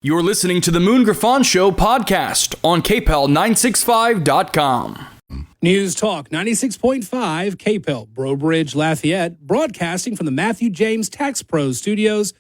You're listening to the Moon Griffon Show podcast on KPEL965.com. News Talk 96.5, KPEL, Breaux Bridge, Lafayette, broadcasting from the Matthew James Tax Pros studios.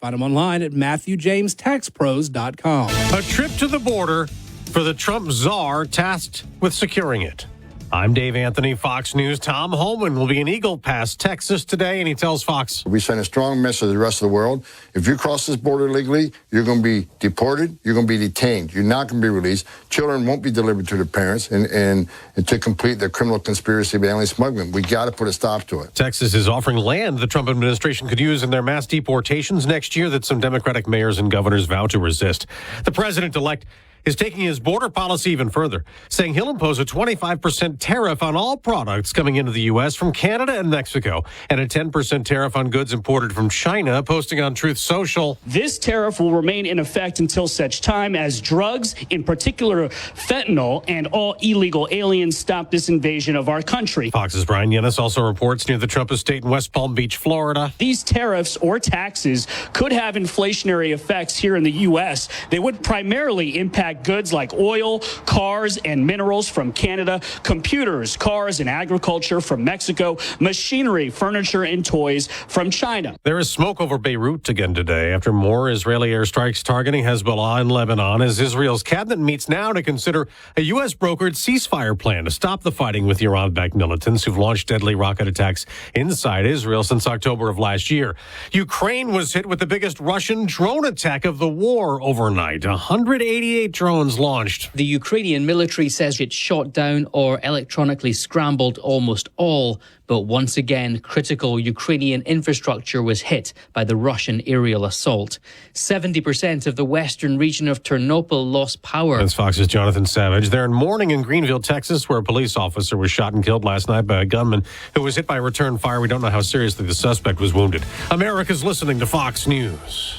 Find them online at MatthewJamesTaxPros.com. A trip to the border for the Trump czar tasked with securing it. I'm Dave Anthony, Fox News. Tom Homan will be in Eagle Pass, Texas today, and he tells Fox. We send a strong message to the rest of the world. If you cross this border illegally, you're going to be deported. You're going to be detained. You're not going to be released. Children won't be delivered to their parents and to complete their criminal conspiracy of alien smuggling. We got to put a stop to it. Texas is offering land the Trump administration could use in their mass deportations next year that some Democratic mayors and governors vow to resist. The president-elect is taking his border policy even further, saying he'll impose a 25% tariff on all products coming into the U.S. from Canada and Mexico, and a 10% tariff on goods imported from China, posting on Truth Social. This tariff will remain in effect until such time as drugs, in particular fentanyl, and all illegal aliens stop this invasion of our country. Fox's Brian Yennis also reports near the Trump estate in West Palm Beach, Florida. These tariffs or taxes could have inflationary effects here in the U.S. They would primarily impact goods like oil, cars, and minerals from Canada, computers, cars, and agriculture from Mexico, machinery, furniture, and toys from China. There is smoke over Beirut again today after more Israeli airstrikes targeting Hezbollah in Lebanon as Israel's cabinet meets now to consider a U.S.-brokered ceasefire plan to stop the fighting with Iran-backed militants who've launched deadly rocket attacks inside Israel since October of last year. Ukraine was hit with the biggest Russian drone attack of the war overnight. 188 drones launched. The Ukrainian military says it shot down or electronically scrambled almost all, but once again, critical Ukrainian infrastructure was hit by the Russian aerial assault. 70% of the western region of Ternopil lost power. That's Fox's Jonathan Savage. They're in mourning in Greenville, Texas, where a police officer was shot and killed last night by a gunman who was hit by return fire. We don't know how seriously the suspect was wounded. America's listening to Fox News.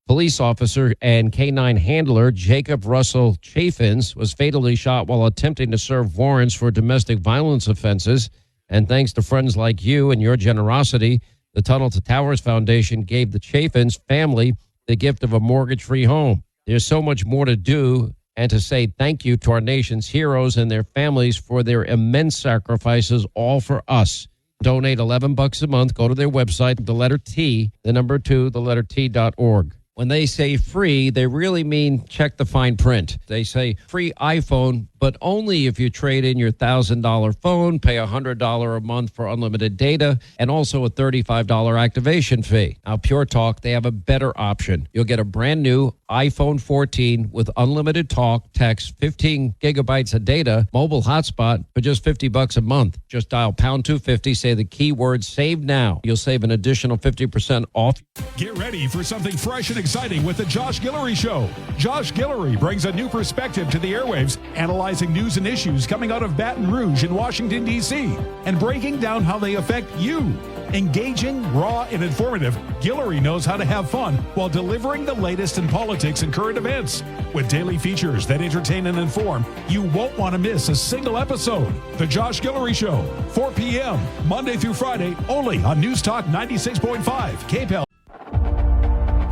Police officer and K-9 handler Jacob Russell Chaffins was fatally shot while attempting to serve warrants for domestic violence offenses. And thanks to friends like you and your generosity, the Tunnel to Towers Foundation gave the Chaffins family the gift of a mortgage-free home. There's so much more to do and to say thank you to our nation's heroes and their families for their immense sacrifices, all for us. Donate $11 a month. Go to their website, the letter T, the number 2, the letter T.org. When they say free, they really mean check the fine print. They say free iPhone, but only if you trade in your $1,000 phone, pay $100 a month for unlimited data, and also a $35 activation fee. Now, Pure Talk, they have a better option. You'll get a brand new iPhone 14 with unlimited talk, text, 15 gigabytes of data, mobile hotspot for just $50 a month. Just dial pound 250, say the keyword save now. You'll save an additional 50% off. Get ready for something fresh and exciting with the Josh Guillory Show. Josh Guillory brings a new perspective to the airwaves, analyzing news and issues coming out of Baton Rouge in Washington, D.C., and breaking down how they affect you. Engaging, raw, and informative, Guillory knows how to have fun while delivering the latest in politics and current events. With daily features that entertain and inform, you won't want to miss a single episode. The Josh Guillory Show, 4 p.m., Monday through Friday, only on News Talk 96.5, KPEL.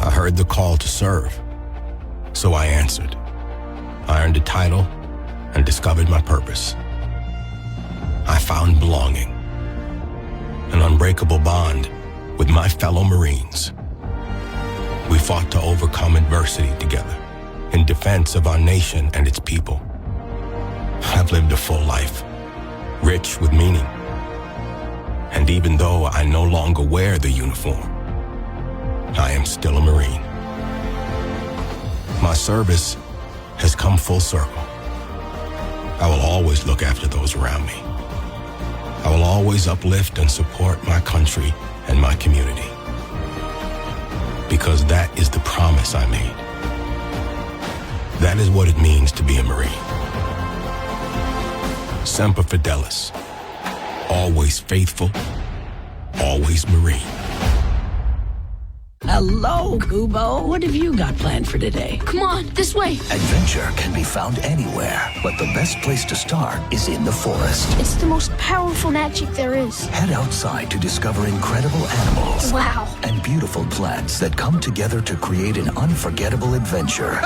I heard the call to serve, so I answered. I earned a title and discovered my purpose. I found belonging, an unbreakable bond with my fellow Marines. We fought to overcome adversity together in defense of our nation and its people. I've lived a full life, rich with meaning. And even though I no longer wear the uniform, I am still a Marine. My service has come full circle. I will always look after those around me. I will always uplift and support my country and my community. Because that is the promise I made. That is what it means to be a Marine. Semper Fidelis. Always faithful, always Marine. Hello, Kubo. What have you got planned for today? Come on, this way. Adventure can be found anywhere, but the best place to start is in the forest. It's the most powerful magic there is. Head outside to discover incredible animals. Wow. And beautiful plants that come together to create an unforgettable adventure.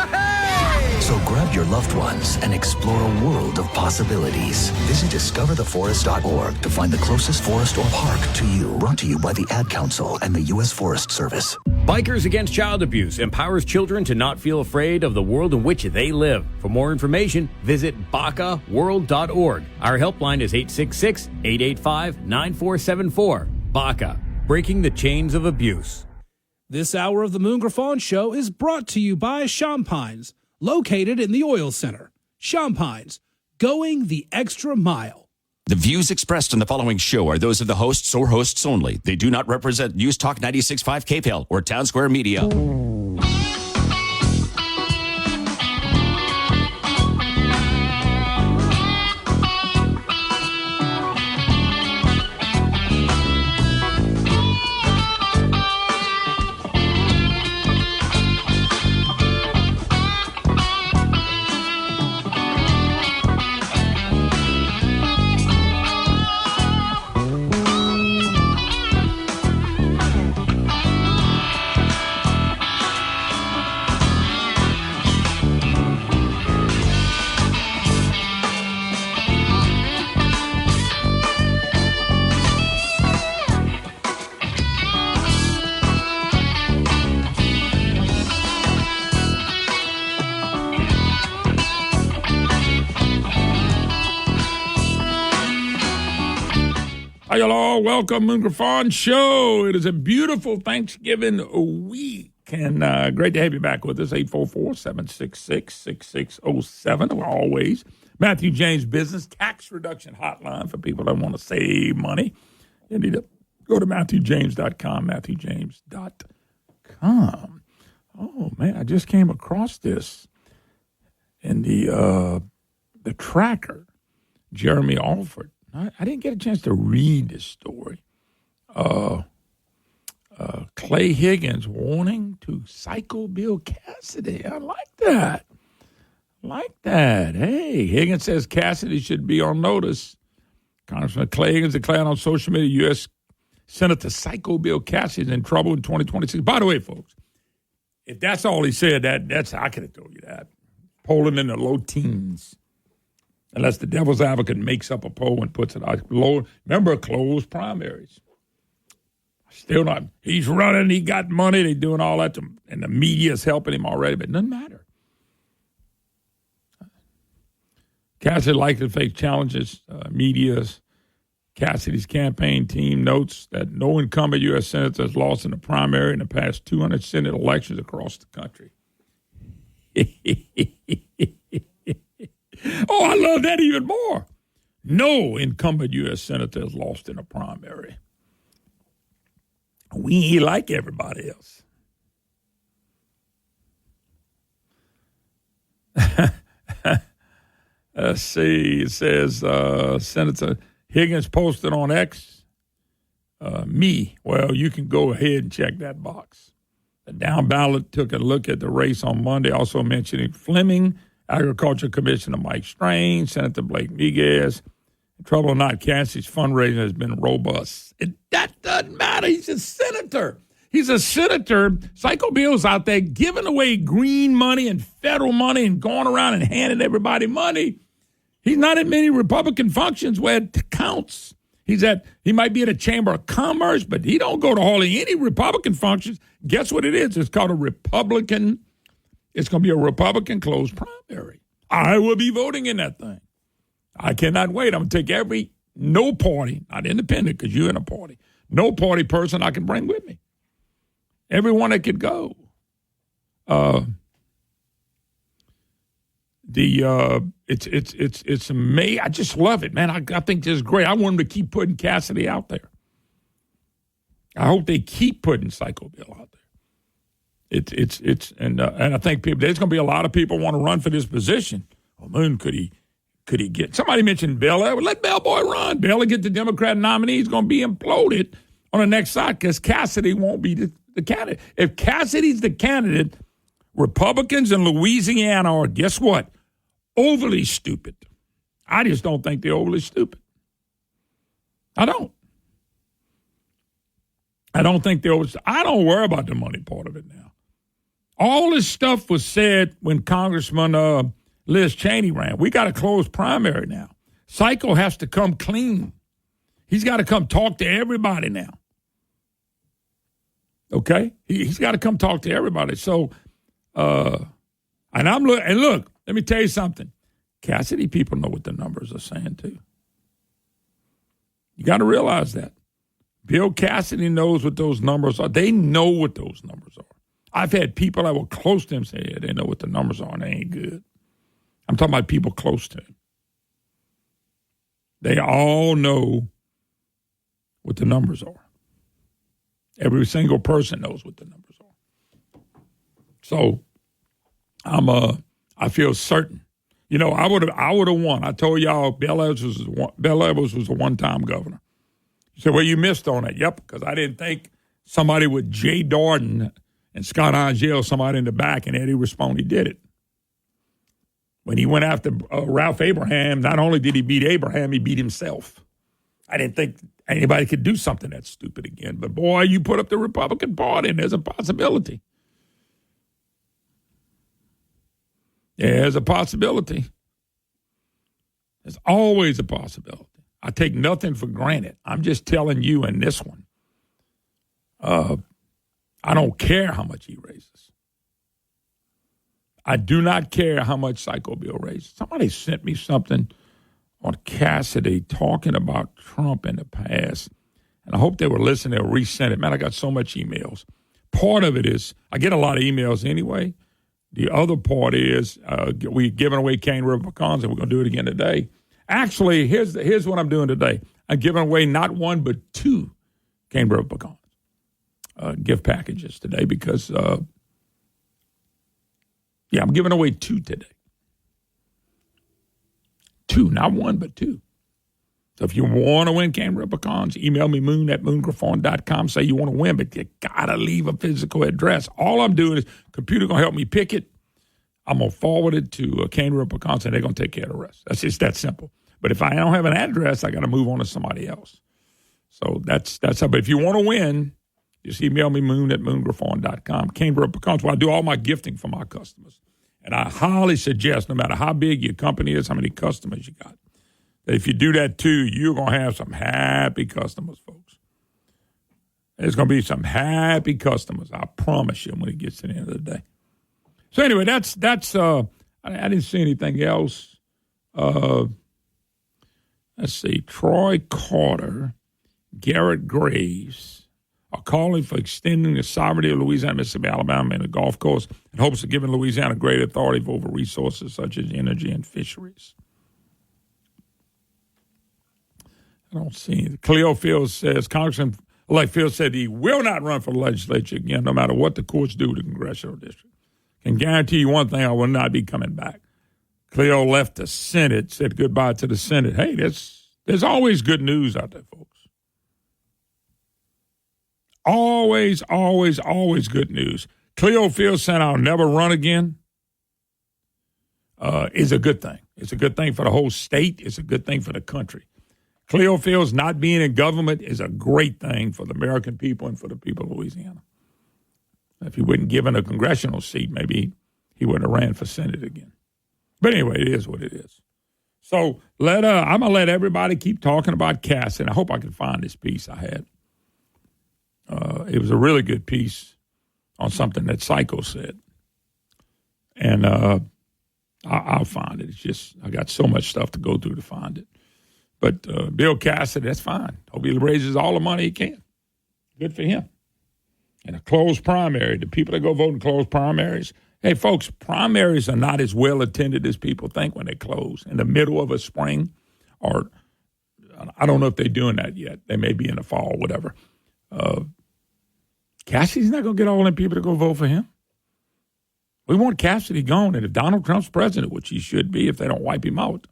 So grab your loved ones and explore a world of possibilities. Visit discovertheforest.org to find the closest forest or park to you. Brought to you by the Ad Council and the U.S. Forest Service. Bikers Against Child Abuse empowers children to not feel afraid of the world in which they live. For more information, visit BACAworld.org. Our helpline is 866-885-9474. BACA, breaking the chains of abuse. This hour of the Moon Griffon Show is brought to you by Champines, located in the Oil Center. Champines, going the extra mile. The views expressed on the following show are those of the hosts or hosts only. They do not represent News Talk 96.5 KPEL or Town Square Media. Hi, hello. Welcome, Moon Griffon Show. It is a beautiful Thanksgiving week, and great to have you back with us. 844-766-6607, always. Matthew James Business Tax Reduction Hotline for people that want to save money. You need to go to MatthewJames.com, MatthewJames.com. Oh, man, I just came across this in the tracker, Jeremy Alford. I didn't get a chance to read this story. Clay Higgins warning to psycho Bill Cassidy. I like that. Hey, Higgins says Cassidy should be on notice. Congressman Clay Higgins declared on social media U.S. Senator psycho Bill Cassidy is in trouble in 2026. By the way, folks, if that's all he said, that's I could have told you that. Poll him in the low teens. Unless the devil's advocate makes up a poll and puts it out low. Remember, closed primaries. Still not. He's running. He got money. They're doing all that. And the media's helping him already, but it doesn't matter. Cassidy likely to face challenges. Cassidy's campaign team notes that no incumbent U.S. senator has lost in the primary in the past 200 Senate elections across the country. Oh, I love that even more. No incumbent U.S. senator has lost in a primary. We ain't like everybody else. Let's see. It says Senator Higgins posted on X, me. Well, you can go ahead and check that box. The down ballot took a look at the race on Monday, also mentioning Fleming, Agriculture Commissioner Mike Strange, Senator Blake Miguez. Trouble or not, Cassidy's fundraising has been robust. That doesn't matter. He's a senator. Psycho Bill's out there giving away green money and federal money and going around and handing everybody money. He's not at many Republican functions where it counts. He might be at a Chamber of Commerce, but he don't go to hardly any Republican functions. Guess what it is? It's called a Republican. It's going to be a Republican closed primary. I will be voting in that thing. I cannot wait. I'm going to take no party, not independent because you're in a party, no party person I can bring with me. Everyone that could go. It's amazing. I just love it, man. I think this is great. I want them to keep putting Cassidy out there. I hope they keep putting Psycho Bill out there. And I think there's going to be a lot of people want to run for this position. Oh, Moon, could he get? Somebody mentioned Bell. Let Bell Boy run. Bell will get the Democrat nominee. He's going to be imploded on the next side because Cassidy won't be the candidate. If Cassidy's the candidate, Republicans in Louisiana are, guess what? Overly stupid. I just don't think they're overly stupid. I don't. I don't think they're overly. I don't worry about the money part of it now. All this stuff was said when Congressman Liz Cheney ran. We got a closed primary now. Psycho has to come clean. He's got to come talk to everybody now. Okay? He's got to come talk to everybody. So, and look, let me tell you something. Cassidy people know what the numbers are saying, too. You got to realize that. Bill Cassidy knows what those numbers are. They know what those numbers are. I've had people that were close to him say, yeah, they know what the numbers are, and they ain't good. I'm talking about people close to him. They all know what the numbers are. Every single person knows what the numbers are. So I feel certain. You know, I would have won. I told y'all Bill Evers was a one-time governor. You said, well, you missed on it. Yep, because I didn't think somebody with Jay Darden and Scott Angel, somebody in the back, and Eddie Rispone did it. When he went after Ralph Abraham, not only did he beat Abraham, he beat himself. I didn't think anybody could do something that stupid again. But, boy, you put up the Republican Party, and there's a possibility. There's a possibility. There's always a possibility. I take nothing for granted. I'm just telling you in this one, I don't care how much he raises. I do not care how much Psycho Bill raises. Somebody sent me something on Cassidy talking about Trump in the past, and I hope they were listening. They'll resend it. Man, I got so much emails. Part of it is I get a lot of emails anyway. The other part is we're giving away Cane River pecans, and we're going to do it again today. Actually, here's what I'm doing today. I'm giving away not one but 2 Cane River pecans gift packages today because, I'm giving away 2 today. 2, not 1, but 2. So if you want to win Cane River pecans, email me moon@moongriffon.com. Say you want to win, but you got to leave a physical address. All I'm doing is computer going to help me pick it. I'm going to forward it to Cane River pecans, and they're going to take care of the rest. That's just that simple. But if I don't have an address, I got to move on to somebody else. So that's how. But if you want to win, just email me moon@moongriffon.com. Cane River pecans. Well, I do all my gifting for my customers. And I highly suggest, no matter how big your company is, how many customers you got, that if you do that too, you're going to have some happy customers, folks. There's going to be some happy customers, I promise you, when it gets to the end of the day. So anyway, that's I didn't see anything else. Let's see. Troy Carter, Garrett Graves are calling for extending the sovereignty of Louisiana, Mississippi, Alabama, and the Gulf Coast in hopes of giving Louisiana greater authority over resources such as energy and fisheries. I don't see anything. Cleo Fields says, Congressman-elect Fields said he will not run for the legislature again, no matter what the courts do to the congressional district. Can guarantee you one thing, I will not be coming back. Cleo left the Senate, said goodbye to the Senate. Hey, there's always good news out there, folks. Always, always, always good news. Cleo Fields saying I'll never run again is a good thing. It's a good thing for the whole state. It's a good thing for the country. Cleo Fields not being in government is a great thing for the American people and for the people of Louisiana. If he wasn't given a congressional seat, maybe he wouldn't have ran for Senate again. But anyway, it is what it is. So I'm going to let everybody keep talking about Cass, and I hope I can find this piece I had. It was a really good piece on something that Psycho said. And I'll find it. It's just I got so much stuff to go through to find it. But Bill Cassidy, that's fine. Hope he raises all the money he can. Good for him. And a closed primary, the people that go vote in closed primaries, hey, folks, primaries are not as well attended as people think when they close. In the middle of a spring, or I don't know if they're doing that yet. They may be in the fall, whatever. Cassidy's not going to get all them people to go vote for him. We want Cassidy gone, and if Donald Trump's president, which he should be if they don't wipe him out,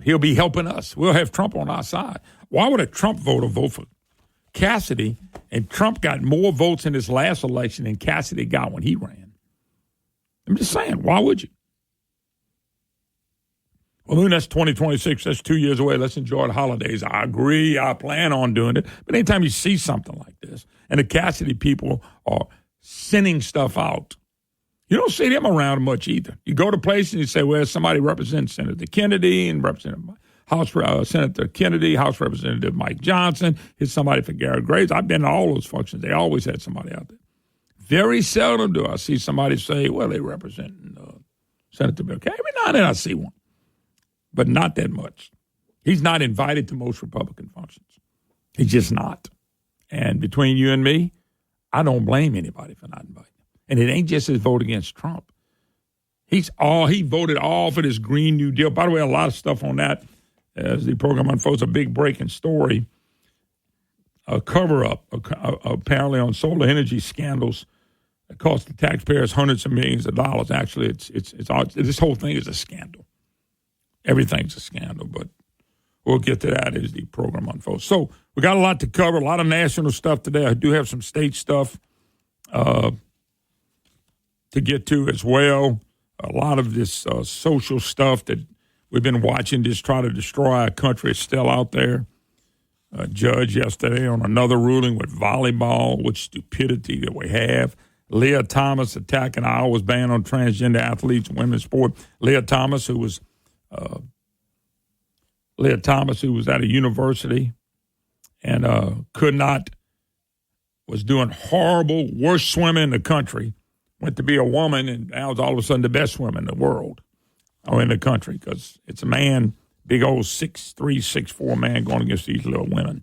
he'll be helping us. We'll have Trump on our side. Why would a Trump voter vote for Cassidy, and Trump got more votes in his last election than Cassidy got when he ran. I'm just saying, why would you? Well, then that's 2026. That's 2 years away. Let's enjoy the holidays. I agree. I plan on doing it. But anytime you see something like this, and the Cassidy people are sending stuff out, you don't see them around much either. You go to places and you say, well, somebody represents Senator Kennedy and Senator Kennedy, House Representative Mike Johnson. Here's somebody for Garrett Graves. I've been to all those functions. They always had somebody out there. Very seldom do I see somebody say, well, they represent Senator Bill Clinton. Every now and then I see one, but not that much. He's not invited to most Republican functions. He's just not. And between you and me, I don't blame anybody for not inviting him. And it ain't just his vote against Trump. He voted all for this Green New Deal. By the way, a lot of stuff on that as the program unfolds. A big breaking story, a cover-up apparently on solar energy scandals that cost the taxpayers hundreds of millions of dollars. Actually, it's this whole thing is a scandal. Everything's a scandal, but we'll get to that as the program unfolds. So we got a lot to cover, a lot of national stuff today. I do have some state stuff to get to as well. A lot of this social stuff that we've been watching just try to destroy our country is still out there. A judge yesterday on another ruling with volleyball, what stupidity that we have. Leah Thomas attacking Iowa's ban on transgender athletes in women's sport. Leah Thomas, who was at a university and was doing horrible, worst swimmer in the country, went to be a woman, and now is all of a sudden the best swimmer in the world or in the country because it's a man, big old 6'3", 6'4" man going against these little women.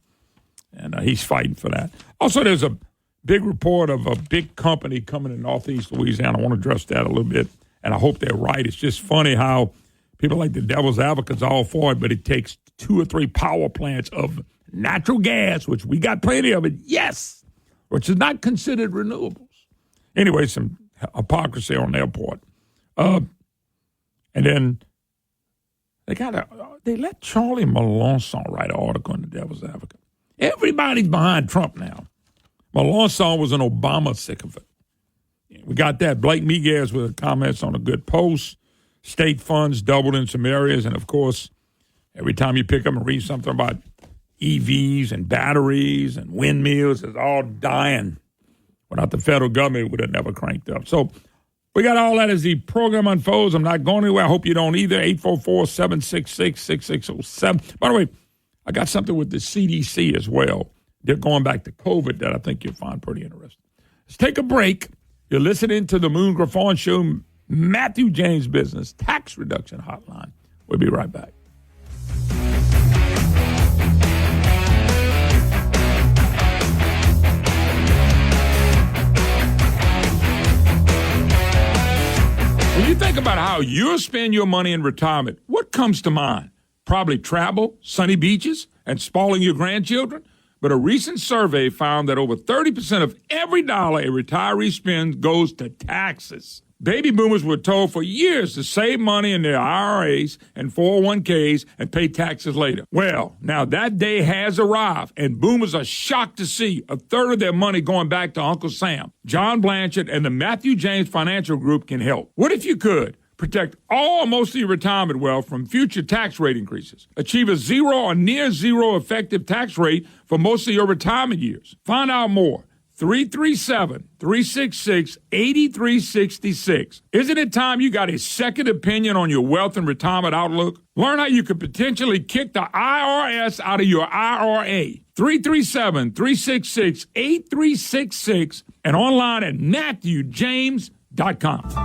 And he's fighting for that. Also, there's a big report of a big company coming to Northeast Louisiana. I want to address that a little bit, and I hope they're right. It's just funny how people like the devil's advocates are all for it, but it takes 2 or 3 power plants of natural gas, which we got plenty of it, yes, which is not considered renewables. Anyway, some hypocrisy on their part. And then they let Charlie Melanson write an article in the Devil's Advocate. Everybody's behind Trump now. Melanson was an Obama sycophant. We got that. Blake Miguez with comments on a good post. State funds doubled in some areas. And, of course, every time you pick up and read something about EVs and batteries and windmills, it's all dying. Without the federal government, it would have never cranked up. So we got all that as the program unfolds. I'm not going anywhere. I hope you don't either. 844-766-6607. By the way, I got something with the CDC as well. They're going back to COVID that I think you'll find pretty interesting. Let's take a break. You're listening to the Moon Griffon Show, Matthew James Business Tax Reduction Hotline. We'll be right back. When you think about how you'll spend your money in retirement, what comes to mind? Probably travel, sunny beaches, and spoiling your grandchildren. But a recent survey found that over 30% of every dollar a retiree spends goes to taxes. Baby boomers were told for years to save money in their IRAs and 401ks and pay taxes later. Well, now that day has arrived, and boomers are shocked to see a third of their money going back to Uncle Sam. John Blanchard and the Matthew James Financial Group can help. What if you could? Protect all or most of your retirement wealth from future tax rate increases. Achieve a zero or near zero effective tax rate for most of your retirement years. Find out more. 337-366-8366. Isn't it time you got a second opinion on your wealth and retirement outlook? Learn how you could potentially kick the IRS out of your IRA. 337-366-8366 and online at MatthewJames.com.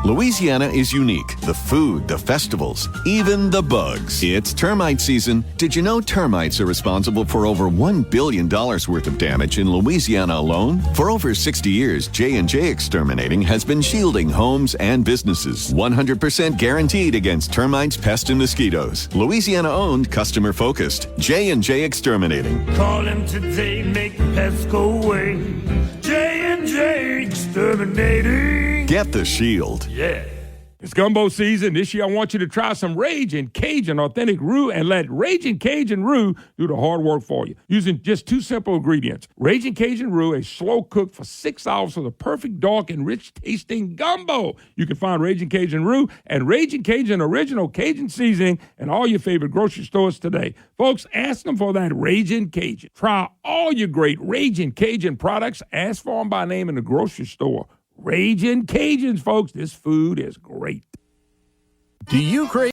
Louisiana is unique. The food, the festivals, even the bugs. It's termite season. Did you know termites are responsible for over $1 billion worth of damage in Louisiana alone? For over 60 years, J&J Exterminating has been shielding homes and businesses. 100% guaranteed against termites, pests, and mosquitoes. Louisiana-owned, customer-focused. J&J Exterminating. Call him today, make the pests go away. J&J Exterminating. Get the shield. Yeah. It's gumbo season. This year, I want you to try some Ragin' Cajun authentic roux and let Ragin' Cajun roux do the hard work for you. Using just 2 simple ingredients. Ragin' Cajun roux is slow cooked for 6 hours for the perfect dark and rich tasting gumbo. You can find Ragin' Cajun roux and Ragin' Cajun original Cajun seasoning in all your favorite grocery stores today. Folks, ask them for that Ragin' Cajun. Try all your great Ragin' Cajun products. Ask for them by name in the grocery store. Ragin' Cajuns, folks. This food is great. Do you crave?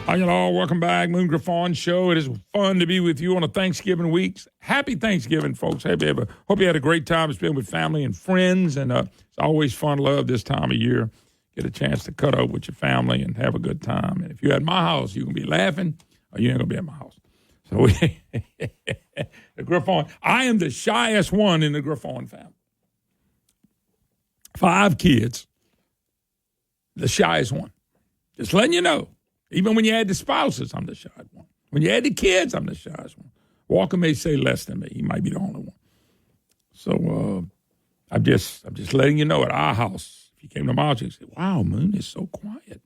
Hi, y'all. Welcome back. Moon Griffon Show. It is fun to be with you on a Thanksgiving week. Happy Thanksgiving, folks. Hope you had a great time spending with family and friends. And it's always fun. Love this time of year. Get a chance to cut up with your family and have a good time. And if you're at my house, you're going to be laughing or you ain't going to be at my house. So the Griffon. I am the shyest one in the Griffon family. 5 kids. The shyest one. Just letting you know. Even when you add the spouses, I'm the shy one. When you add the kids, I'm the shyest one. Walker may say less than me. He might be the only one. So I'm just letting you know at our house, if you came to my house, you'd say, wow, Moon is so quiet.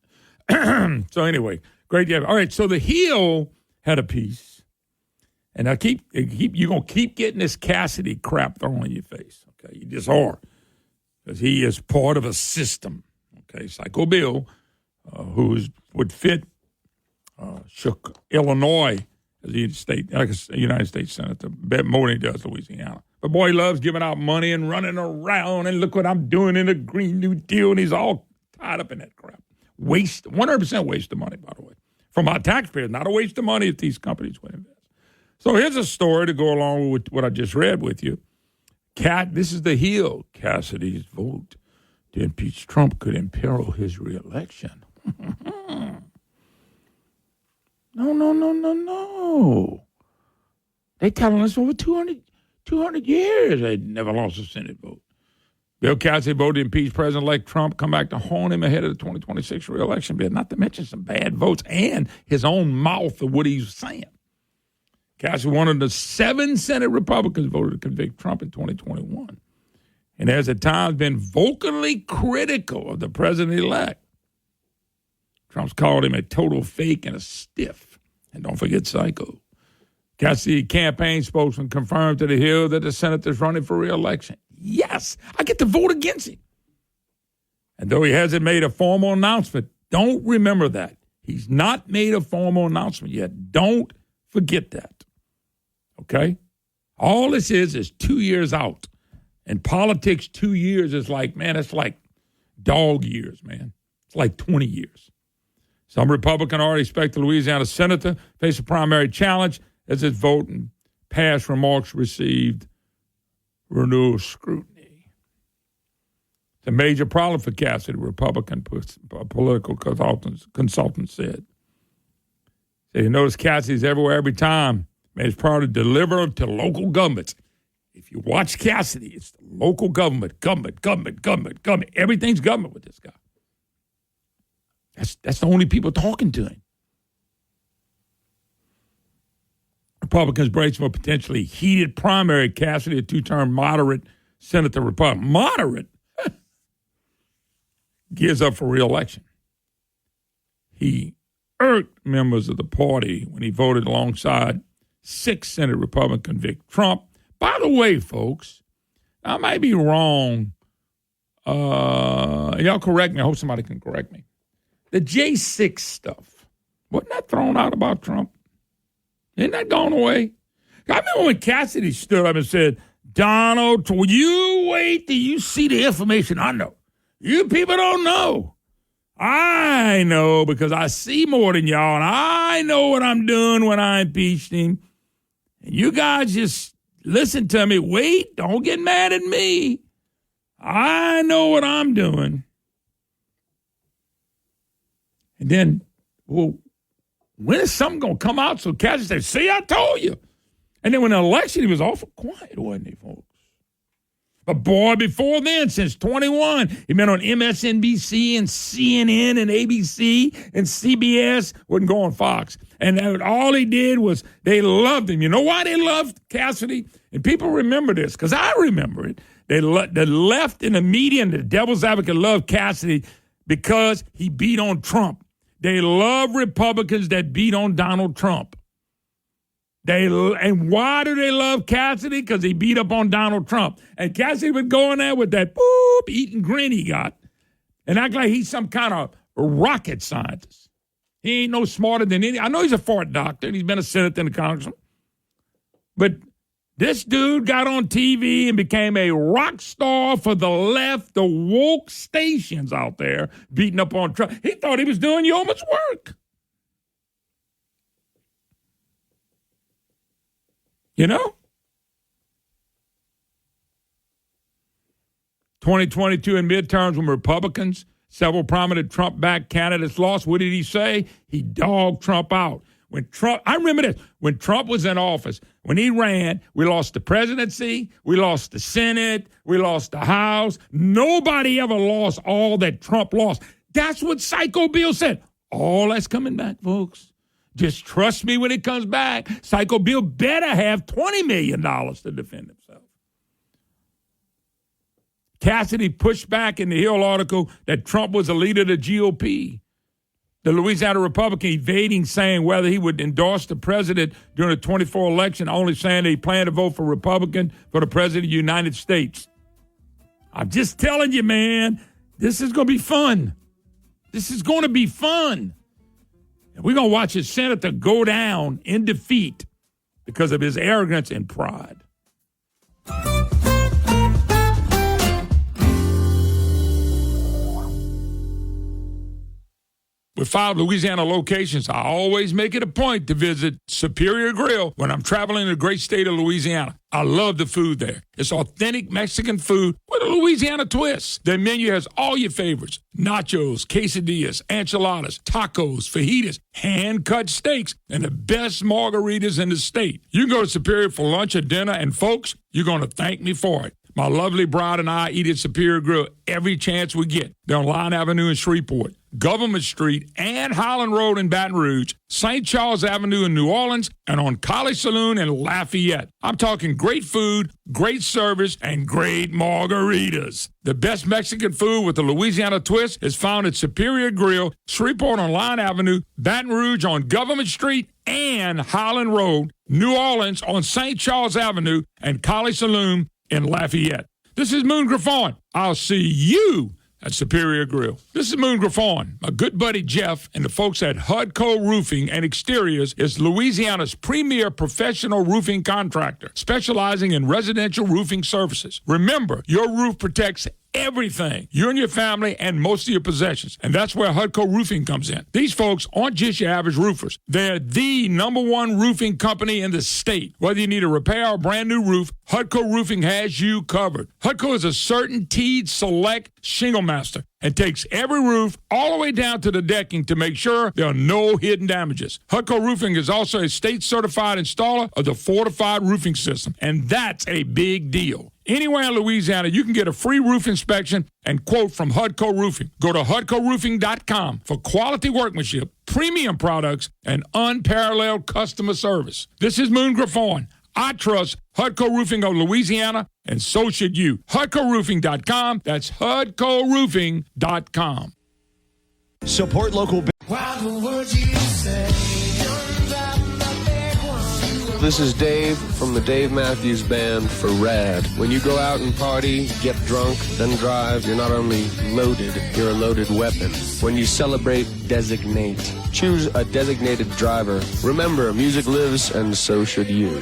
So anyway, great job. All right, so the Hill had a piece. And I you're going to keep getting this Cassidy crap thrown in your face. Okay, you just are. Because he is part of a system. Okay, Psycho Bill, who would fit Illinois as a United States Senator, more than he does Louisiana. But boy, he loves giving out money and running around, and look what I'm doing in the Green New Deal, and he's all tied up in that crap. 100% waste of money, by the way. From our taxpayers, not a waste of money that these companies would invest. So here's a story to go along with what I just read with you. This is the Hill. Cassidy's vote to impeach Trump could imperil his reelection. No. They telling us over 200 years they never lost a Senate vote. Bill Cassidy voted to impeach President-elect Trump, come back to haunt him ahead of the 2026 reelection bid, not to mention some bad votes and his own mouth of what he's saying. Cassidy, one of the 7 Senate Republicans, voted to convict Trump in 2021 and has at times been vocally critical of the president-elect. Trump's called him a total fake and a stiff. And don't forget Psycho. Cassidy campaign spokesman confirmed to the Hill that the senator's running for re-election. Yes, I get to vote against him. And though he hasn't made a formal announcement, don't remember that. He's not made a formal announcement yet. Don't forget that. Okay? All this is 2 years out. In politics, 2 years is like, man, it's like dog years, man. It's like 20 years. Some Republican already expect the Louisiana senator face a primary challenge as his vote and past remarks received renewed scrutiny. It's a major problem for Cassidy, Republican political consultant said. So you notice Cassidy's everywhere every time. Made his priority to deliver to local governments. If you watch Cassidy, it's the local government. Everything's government with this guy. That's the only people talking to him. Republicans brace for a potentially heated primary. Cassidy, a 2-term moderate senator Republican. Moderate? Gears up for re-election. He irked members of the party when he voted alongside 6 Senate Republicans to convict Trump. By the way, folks, I might be wrong. Y'all correct me. I hope somebody can correct me. The J6 stuff, wasn't that thrown out about Trump? Isn't that gone away? I remember when Cassidy stood up and said, Donald, you wait till you see the information I know. You people don't know. I know because I see more than y'all, and I know what I'm doing when I impeached him. And you guys just listen to me. Wait, don't get mad at me. I know what I'm doing. And then, well, when is something going to come out so Cassidy says, see, I told you. And then when the election, he was awful quiet, wasn't he, folks? But boy, before then, since 21, he been on MSNBC and CNN and ABC and CBS, wouldn't go on Fox. And all he did was they loved him. You know why they loved Cassidy? And people remember this, because I remember it. The left and the media and the devil's advocate loved Cassidy because he beat on Trump. They love Republicans that beat on Donald Trump. And why do they love Cassidy? Because he beat up on Donald Trump. And Cassidy would go in there with that boop, eating grin he got and act like he's some kind of rocket scientist. He ain't no smarter than any. I know he's a fart doctor, and he's been a senator and a congressman. But this dude got on TV and became a rock star for the left, the woke stations out there, beating up on Trump. He thought he was doing yeoman's work. You know? 2022 in midterms when Republicans, several prominent Trump-backed candidates lost, what did he say? He dogged Trump out. I remember this, when Trump was in office, when he ran, we lost the presidency, we lost the Senate, we lost the House. Nobody ever lost all that Trump lost. That's what Psycho Bill said. All that's coming back, folks. Just trust me when it comes back. Psycho Bill better have $20 million to defend himself. Cassidy pushed back in the Hill article that Trump was a leader of the GOP. The Louisiana Republican evading saying whether he would endorse the president during the 24 election, only saying that he planned to vote for Republican for the president of the United States. I'm just telling you, man, this is going to be fun. This is going to be fun. And we're going to watch his senator go down in defeat because of his arrogance and pride. With 5 Louisiana locations, I always make it a point to visit Superior Grill when I'm traveling in the great state of Louisiana. I love the food there. It's authentic Mexican food with a Louisiana twist. Their menu has all your favorites: nachos, quesadillas, enchiladas, tacos, fajitas, hand-cut steaks, and the best margaritas in the state. You can go to Superior for lunch or dinner, and folks, you're going to thank me for it. My lovely bride and I eat at Superior Grill every chance we get. They're on Line Avenue in Shreveport, Government Street and Highland Road in Baton Rouge, St. Charles Avenue in New Orleans, and on College Saloon in Lafayette. I'm talking great food, great service, and great margaritas. The best Mexican food with the Louisiana twist is found at Superior Grill, Shreveport on Line Avenue, Baton Rouge on Government Street and Highland Road, New Orleans on St. Charles Avenue, and College Saloon in Lafayette. This is Moon Griffon. I'll see you at Superior Grill. This is Moon Griffon. My good buddy Jeff and the folks at Hudco Roofing and Exteriors is Louisiana's premier professional roofing contractor, specializing in residential roofing services. Remember, your roof protects everything, you and your family, and most of your possessions. And that's where Hudco Roofing comes in. These folks aren't just your average roofers. They're the #1 roofing company in the state. Whether you need a repair or brand new roof, Hudco Roofing has you covered. Hudco is a CertainTeed Select Shingle Master and takes every roof all the way down to the decking to make sure there are no hidden damages. Hudco Roofing is also a state-certified installer of the Fortified Roofing System, and that's a big deal. Anywhere in Louisiana, you can get a free roof inspection and quote from Hudco Roofing. Go to HudcoRoofing.com for quality workmanship, premium products, and unparalleled customer service. This is Moon Griffon. I trust Hudco Roofing of Louisiana, and so should you. HudcoRoofing.com. That's HudcoRoofing.com. Support local. This is Dave from the Dave Matthews Band for RAD. When you go out and party, get drunk, then drive, you're not only loaded, you're a loaded weapon. When you celebrate, designate. Choose a designated driver. Remember, music lives, and so should you.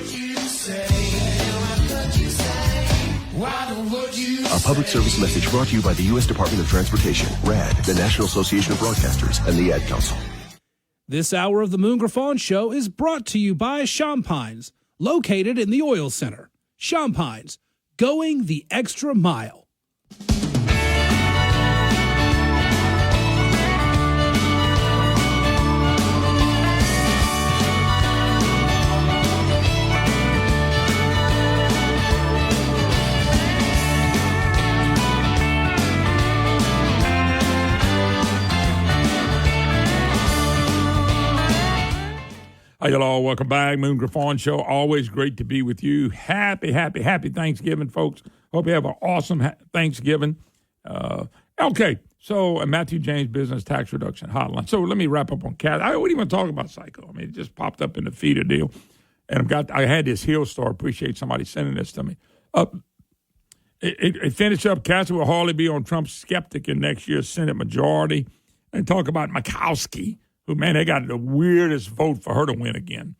A public service message brought to you by the U.S. Department of Transportation, RAD, the National Association of Broadcasters, and the Ad Council. This hour of the Moon Griffon Show is brought to you by Champagnes, located in the Oil Center. Champagnes, going the extra mile. How y'all all? Welcome back. Moon Griffon Show. Always great to be with you. Happy Thanksgiving, folks. Hope you have an awesome Thanksgiving. Okay, so Matthew James Business Tax Reduction Hotline. So let me wrap up on Cat. I wouldn't even talk about Psycho. I mean, it just popped up in the feed of deal. And I had this Hill story. Appreciate somebody sending this to me. It finished up. Cassie will hardly be on Trump's skeptic in next year's Senate majority. And talk about Murkowski, who, man, they got the weirdest vote for her to win again.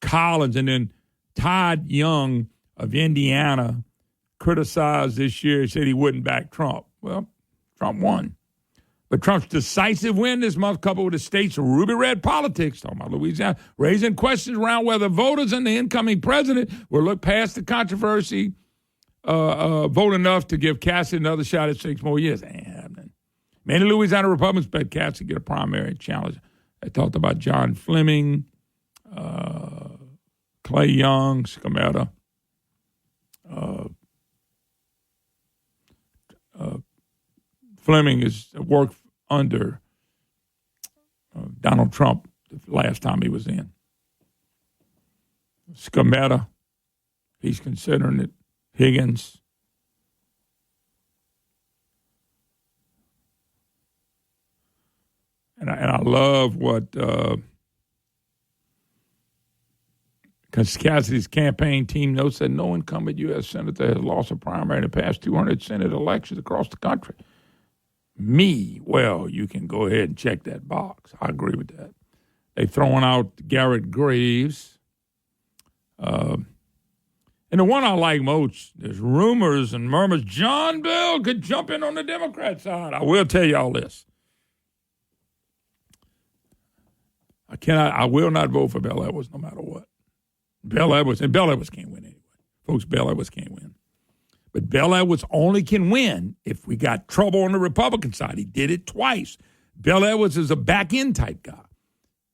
Collins, and then Todd Young of Indiana criticized this year, said he wouldn't back Trump. Well, Trump won. But Trump's decisive win this month, coupled with the state's ruby red politics, talking about Louisiana, raising questions around whether voters and the incoming president will look past the controversy, vote enough to give Cassidy another shot at 6 more years. Ain't happening. Many Louisiana Republicans bet Cassidy get a primary challenge. They talked about John Fleming, Clay Young, Scametta, Fleming is worked under Donald Trump the last time he was in. Scametta, he's considering it. Higgins. And I love what because Cassidy's campaign team notes that no incumbent U.S. senator has lost a primary in the past 200 Senate elections across the country. Me, well, you can go ahead and check that box. I agree with that. They're throwing out Garrett Graves. And the one I like most, there's rumors and murmurs, John Bell could jump in on the Democrat side. I will tell you all this. I will not vote for Bell Edwards no matter what. Bell Edwards can't win anyway. Folks, Bell Edwards can't win. But Bell Edwards only can win if we got trouble on the Republican side. He did it twice. Bell Edwards is a back-end type guy.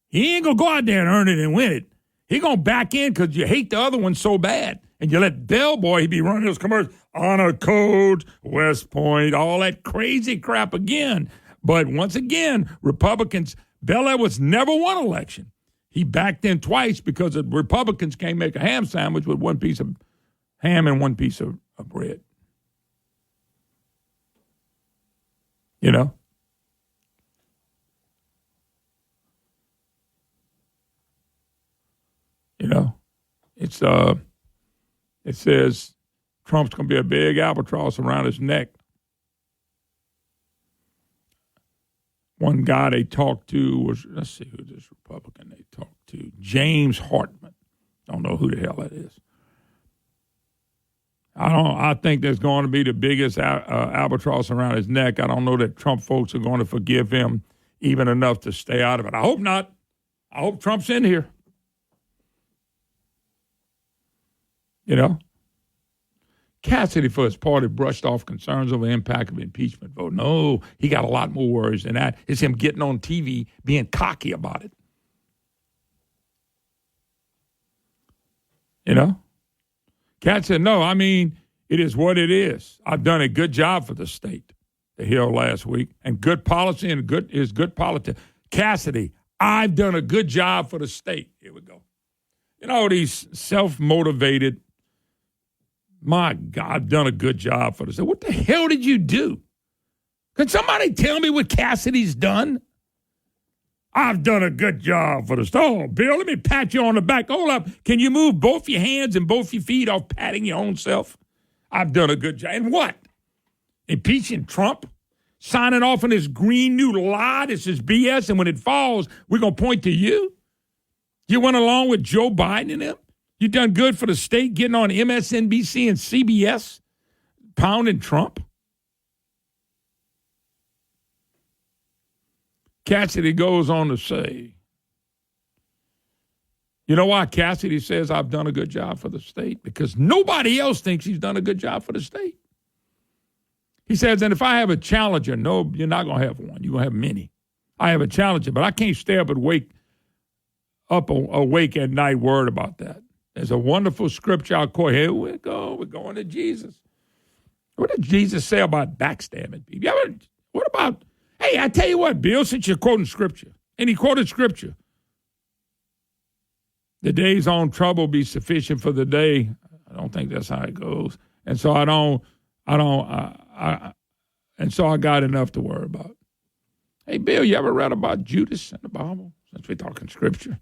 He ain't going to go out there and earn it and win it. He going to back in because you hate the other one so bad. And you let Bell Boy, he be running those commercials, honor code, West Point, all that crazy crap again. But once again, Republicans, Bell Edwards never won an election. He backed in twice because the Republicans can't make a ham sandwich with one piece of ham and one piece of bread. You know? You know? It says Trump's going to be a big albatross around his neck. One guy they talked to was, let's see who this Republican they talked to, James Hartman. Don't know who the hell that is. I think there's going to be the biggest albatross around his neck. I don't know that Trump folks are going to forgive him even enough to stay out of it. I hope not. I hope Trump's in here. You know? Cassidy, for his party, brushed off concerns over the impact of impeachment vote. No, he got a lot more worries than that. It's him getting on TV, being cocky about it. You know? Cat said, no, I mean, it is what it is. I've done a good job for the state, the Hill last week, and good policy and good politics. Cassidy, I've done a good job for the state. Here we go. You know, these self-motivated, my God, I've done a good job for the state. What the hell did you do? Can somebody tell me what Cassidy's done? I've done a good job for the state. Oh, Bill, let me pat you on the back. Hold up. Can you move both your hands and both your feet off patting your own self? I've done a good job. And what? Impeaching Trump? Signing off on this green new lie? This is BS. And when it falls, we're going to point to you? You went along with Joe Biden and them? You done good for the state getting on MSNBC and CBS pounding Trump? Cassidy goes on to say, you know why Cassidy says I've done a good job for the state? Because nobody else thinks he's done a good job for the state. He says, and if I have a challenger, no, you're not going to have one. You're going to have many. I have a challenger, but I can't stay up awake at night worried about that. There's a wonderful scripture I'll quote. Here we go. We're going to Jesus. What did Jesus say about backstabbing people? What about, hey, I tell you what, Bill, since you're quoting scripture, and he quoted scripture, the day's own trouble be sufficient for the day. I don't think that's how it goes. And so and so I got enough to worry about. Hey, Bill, you ever read about Judas in the Bible? Since we're talking scripture.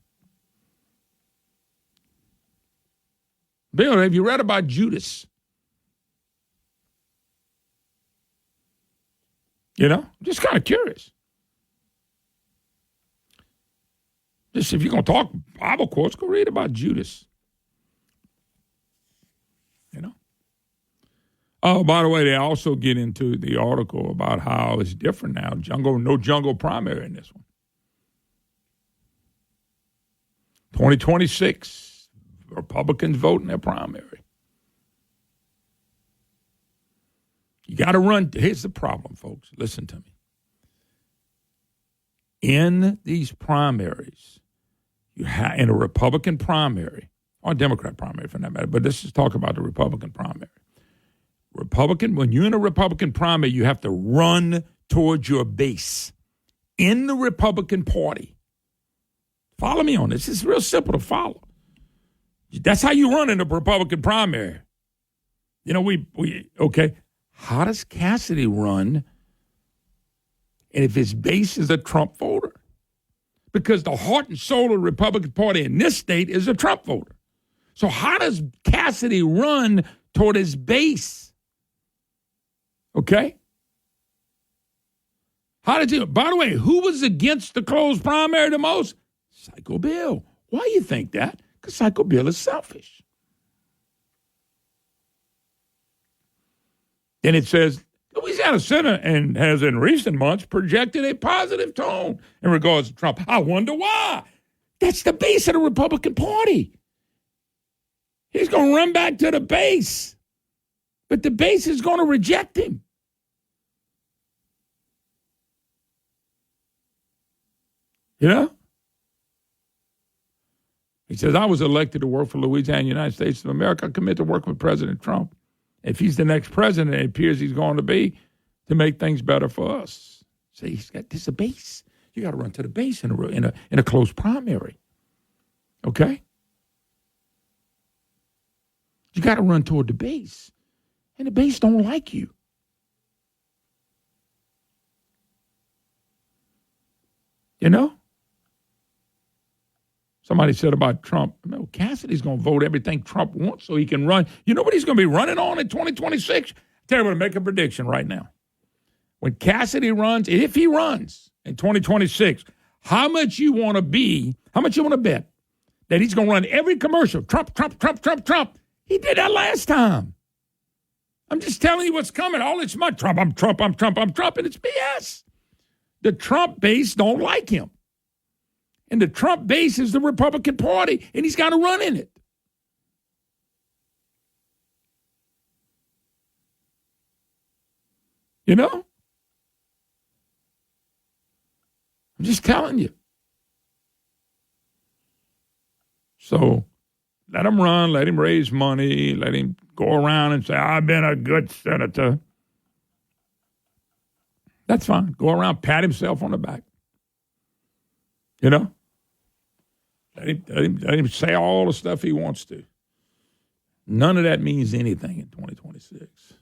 Bill, have you read about Judas? You know, just kind of curious. Just if you're going to talk Bible quotes, go read about Judas. You know? Oh, by the way, they also get into the article about how it's different now. No jungle primary in this one. 2026, Republicans vote in their primary. You got to run. Here's the problem, folks. Listen to me. In these primaries, in a Republican primary, or a Democrat primary for that matter, but let's just talk about the Republican primary. When you're in a Republican primary, you have to run towards your base in the Republican Party. Follow me on this. It's real simple to follow. That's how you run in a Republican primary. You know, okay. How does Cassidy run? And if his base is a Trump voter? Because the heart and soul of the Republican Party in this state is a Trump voter. So how does Cassidy run toward his base? Okay? How did you? By the way, who was against the closed primary the most? Psycho Bill. Why do you think that? Because Psycho Bill is selfish. Then it says, Louisiana Senate and has in recent months projected a positive tone in regards to Trump. I wonder why. That's the base of the Republican Party. He's going to run back to the base. But the base is going to reject him. You know? He says, I was elected to work for Louisiana, United States of America. I commit to work with President Trump. If he's the next president, it appears he's going to be, to make things better for us. See, this is a base. You got to run to the base in a close primary. Okay? You got to run toward the base. And the base don't like you. You know? Somebody said about Trump, no, Cassidy's going to vote everything Trump wants so he can run. You know what he's going to be running on in 2026? Tell you what, to make a prediction right now. When Cassidy runs, if he runs in 2026, how much you want to bet that he's going to run every commercial? Trump, Trump, Trump, Trump, Trump. He did that last time. I'm just telling you what's coming. All it's my Trump, I'm Trump, I'm Trump, I'm Trump, and it's BS. The Trump base don't like him. And the Trump base is the Republican Party, and he's got to run in it. You know? I'm just telling you. So let him run, let him raise money, let him go around and say, I've been a good senator. That's fine. Go around, pat himself on the back. You know? Let him say all the stuff he wants to. None of that means anything in 2026.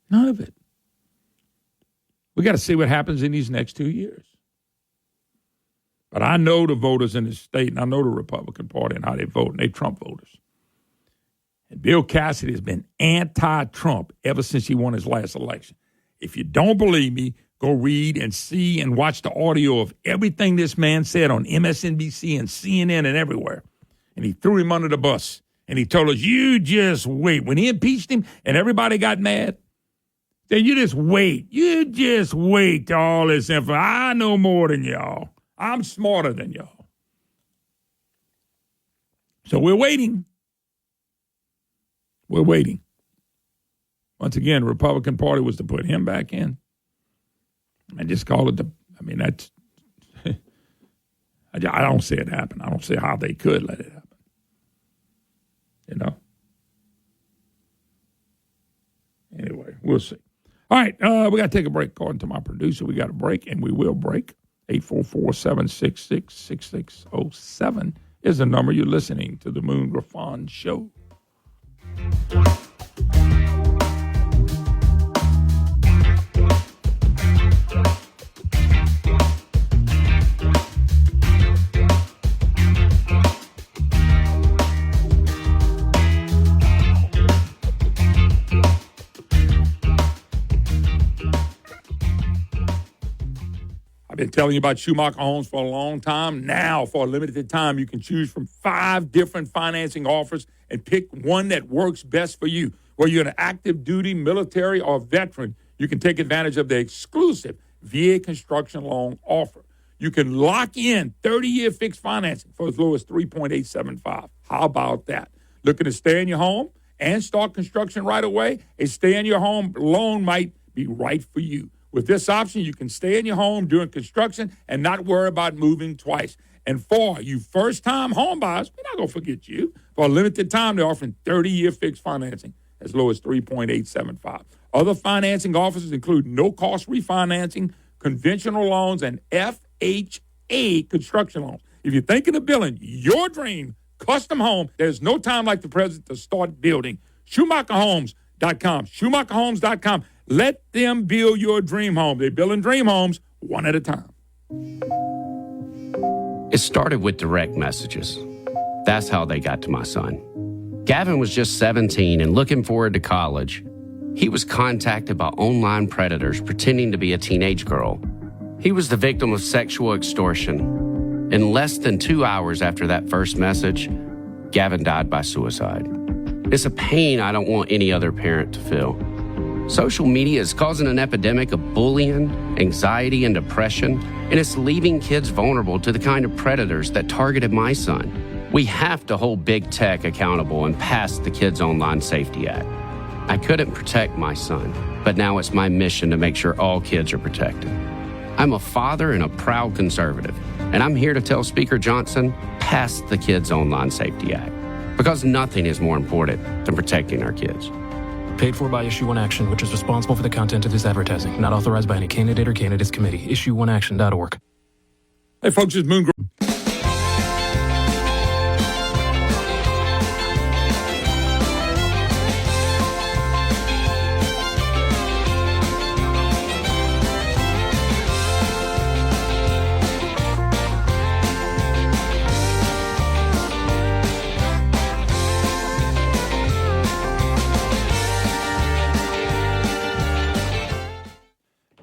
None of it. We got to see what happens in these next 2 years. But I know the voters in this state, and I know the Republican Party and how they vote, and they Trump voters. And Bill Cassidy has been anti-Trump ever since he won his last election. If you don't believe me, go read and see and watch the audio of everything this man said on MSNBC and CNN and everywhere. And he threw him under the bus. And he told us, you just wait. When he impeached him and everybody got mad, then you just wait. You just wait till all this info. I know more than y'all. I'm smarter than y'all. So we're waiting. We're waiting. Once again, the Republican Party was to put him back in. I just call it that's, I don't see it happen. I don't see how they could let it happen. You know? Anyway, we'll see. All right, we got to take a break. According to my producer, we got to break, and we will break. 844-766-6607 is the number. You're listening to the Moon Griffon Show. I've been telling you about Schumacher Homes for a long time. Now, for a limited time, you can choose from 5 different financing offers and pick one that works best for you. Whether you're an active duty, military, or veteran, you can take advantage of the exclusive VA construction loan offer. You can lock in 30-year fixed financing for as low as 3.875. How about that? Looking to stay in your home and start construction right away? A stay-in-your-home loan might be right for you. With this option, you can stay in your home during construction and not worry about moving twice. And for you first-time home buyers, we're not going to forget you. For a limited time, they're offering 30-year fixed financing as low as 3.875. Other financing offers include no-cost refinancing, conventional loans, and FHA construction loans. If you're thinking of building your dream custom home, there's no time like the present to start building. SchumacherHomes.com. SchumacherHomes.com. Let them build your dream home. They're building dream homes one at a time. It started with direct messages. That's how they got to my son. Gavin was just 17 and looking forward to college. He was contacted by online predators pretending to be a teenage girl. He was the victim of sexual extortion. In less than 2 hours after that first message, Gavin died by suicide. It's a pain I don't want any other parent to feel. Social media is causing an epidemic of bullying, anxiety, and depression, and it's leaving kids vulnerable to the kind of predators that targeted my son. We have to hold big tech accountable and pass the Kids Online Safety Act. I couldn't protect my son, but now it's my mission to make sure all kids are protected. I'm a father and a proud conservative, and I'm here to tell Speaker Johnson, pass the Kids Online Safety Act, because nothing is more important than protecting our kids. Paid for by Issue One Action, which is responsible for the content of this advertising. Not authorized by any candidate or candidates committee. IssueOneAction.org. Hey, folks, it's Moon.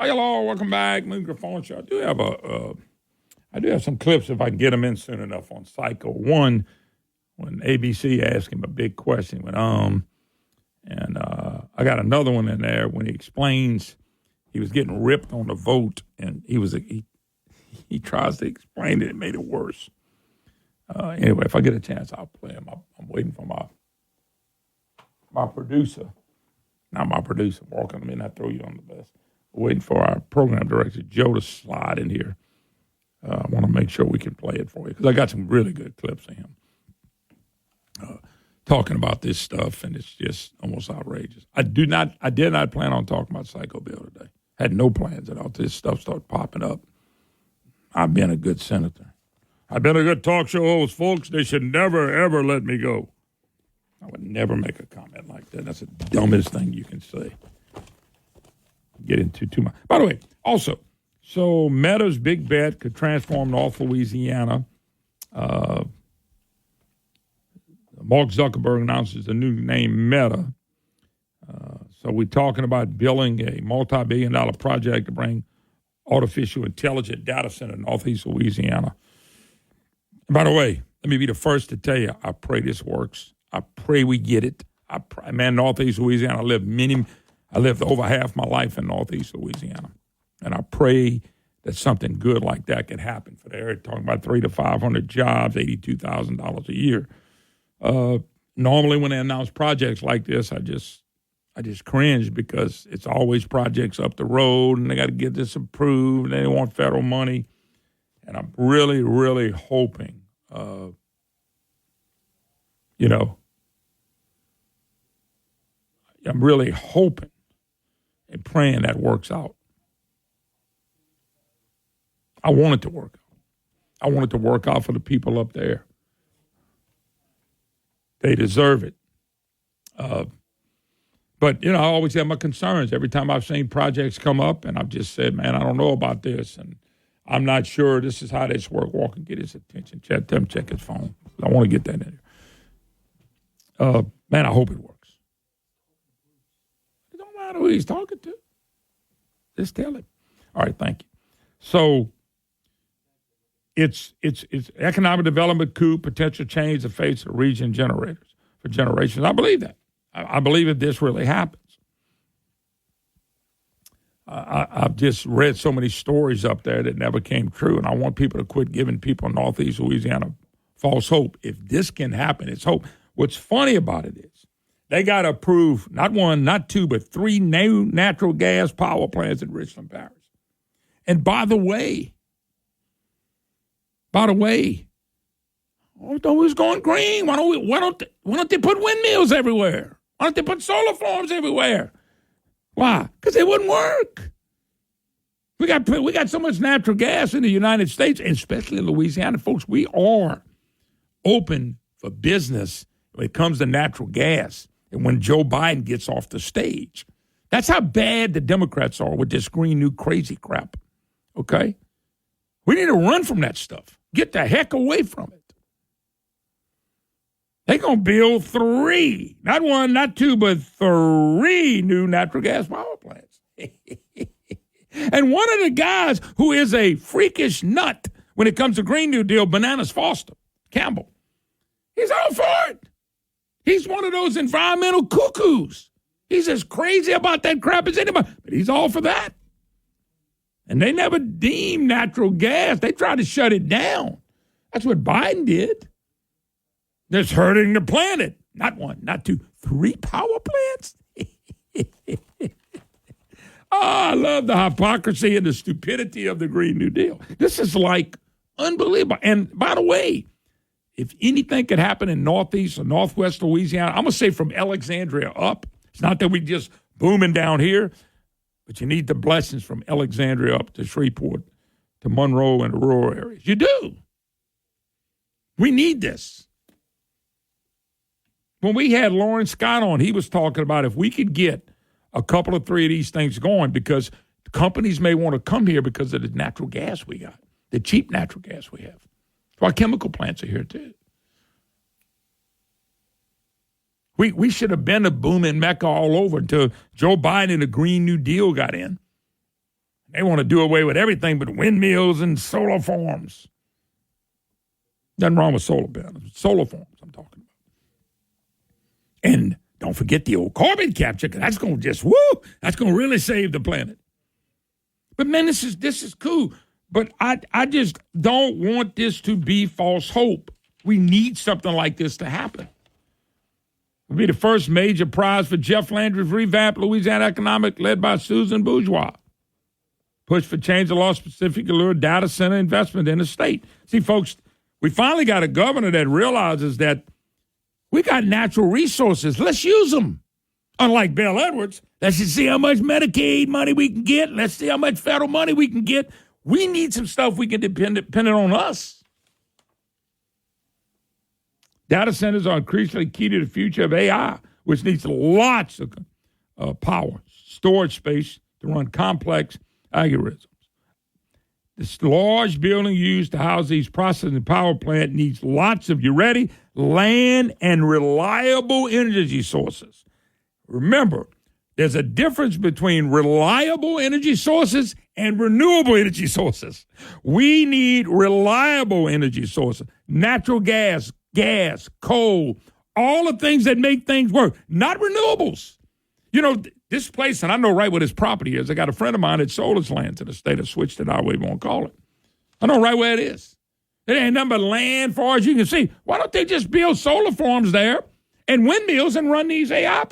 Hello, welcome back, Moon Griffon Show. I do have some clips if I can get them in soon enough on Psycho. One, when ABC asked him a big question, went and I got another one in there when he explains he was getting ripped on the vote, and he tries to explain it. It made it worse. Anyway, if I get a chance, I'll play him. I'm waiting for my producer, not my producer, Walker. Let me not throw you on the bus. Waiting for our program director, Joe, to slide in here. I want to make sure we can play it for you because I got some really good clips of him talking about this stuff, and it's just almost outrageous. I did not plan on talking about Psycho Bill today. Had no plans at all. This stuff started popping up. I've been a good senator. I've been a good talk show host, folks. They should never, ever let me go. I would never make a comment like that. That's the dumbest thing you can say. Get into too much. By the way, also, so Meta's big bet could transform North Louisiana. Mark Zuckerberg announces the new name Meta. So we're talking about building a multi-billion-dollar project to bring artificial intelligence data center in Northeast Louisiana. By the way, let me be the first to tell you, I pray this works. I pray we get it. Northeast Louisiana, I lived over half my life in Northeast Louisiana, and I pray that something good like that could happen for the area. Talking about 300 to 500 jobs, $82,000 a year. Normally, when they announce projects like this, I just cringe because it's always projects up the road, and they got to get this approved, and they want federal money. And I'm really, really hoping, I'm really hoping and praying that works out. I want it to work out. I want it to work out for the people up there. They deserve it. But, I always have my concerns every time I've seen projects come up, and I've just said, man, I don't know about this, and I'm not sure this is how this works. Walk and get his attention. Tell him check his phone. I want to get that in there. Man, I hope it works. It don't matter who he's talking to. Just tell him. All right, thank you. So it's economic development coup, potential change the face of the region for generations. I believe that. I believe if this really happens. I've just read so many stories up there that never came true, and I want people to quit giving people in Northeast Louisiana false hope. If this can happen, it's hope. What's funny about it is they got to approve not one, not two, but 3 new natural gas power plants in Richland Parish. And by the way, who's going green? Why don't they put windmills everywhere? Why don't they put solar farms everywhere? Why? Because it wouldn't work. We got so much natural gas in the United States, and especially in Louisiana, folks. We are open for business when it comes to natural gas. And when Joe Biden gets off the stage, that's how bad the Democrats are with this green new crazy crap. Okay, we need to run from that stuff. Get the heck away from it. They're going to build 3, not 1, not 2, but 3 new natural gas power plants. And one of the guys who is a freakish nut when it comes to Green New Deal, Bananas Foster Campbell, he's all for it. He's one of those environmental cuckoos. He's as crazy about that crap as anybody, but he's all for that. And they never deemed natural gas. They tried to shut it down. That's what Biden did. That's hurting the planet. Not 1, not 2, 3 power plants. I love the hypocrisy and the stupidity of the Green New Deal. This is like unbelievable. And by the way, if anything could happen in Northeast or Northwest Louisiana, I'm going to say from Alexandria up. It's not that we just booming down here, but you need the blessings from Alexandria up to Shreveport, to Monroe and the rural areas. You do. We need this. When we had Lawrence Scott on, he was talking about if we could get a couple of 3 of these things going, because companies may want to come here because of the natural gas we got, the cheap natural gas we have. That's why chemical plants are here too. We should have been a booming Mecca all over until Joe Biden and the Green New Deal got in. They want to do away with everything but windmills and solar farms. Nothing wrong with solar panels. Solar farms I'm talking about. And don't forget the old carbon capture, because that's going to just, that's going to really save the planet. But, man, this is cool. But I just don't want this to be false hope. We need something like this to happen. It will be the first major prize for Jeff Landry's revamped Louisiana Economic, led by Susan Bourgeois. Push for change the law specifically lure data center investment in the state. See, folks, we finally got a governor that realizes that we got natural resources. Let's use them. Unlike Bill Edwards, let's just see how much Medicaid money we can get. Let's see how much federal money we can get. We need some stuff we can depend on us. Data centers are increasingly key to the future of AI, which needs lots of power, storage space to run complex algorithms. This large building used to house these processing power plant needs lots of, you ready, land and reliable energy sources. Remember, there's a difference between reliable energy sources and renewable energy sources. We need reliable energy sources, natural gas, coal, all the things that make things work, not renewables. You know, this place, and I know right what his property is. I got a friend of mine that sold his land to the state of Switch, that I won't call it. I know right where it is. It ain't nothing but land far as you can see. Why don't they just build solar farms there and windmills and run these AI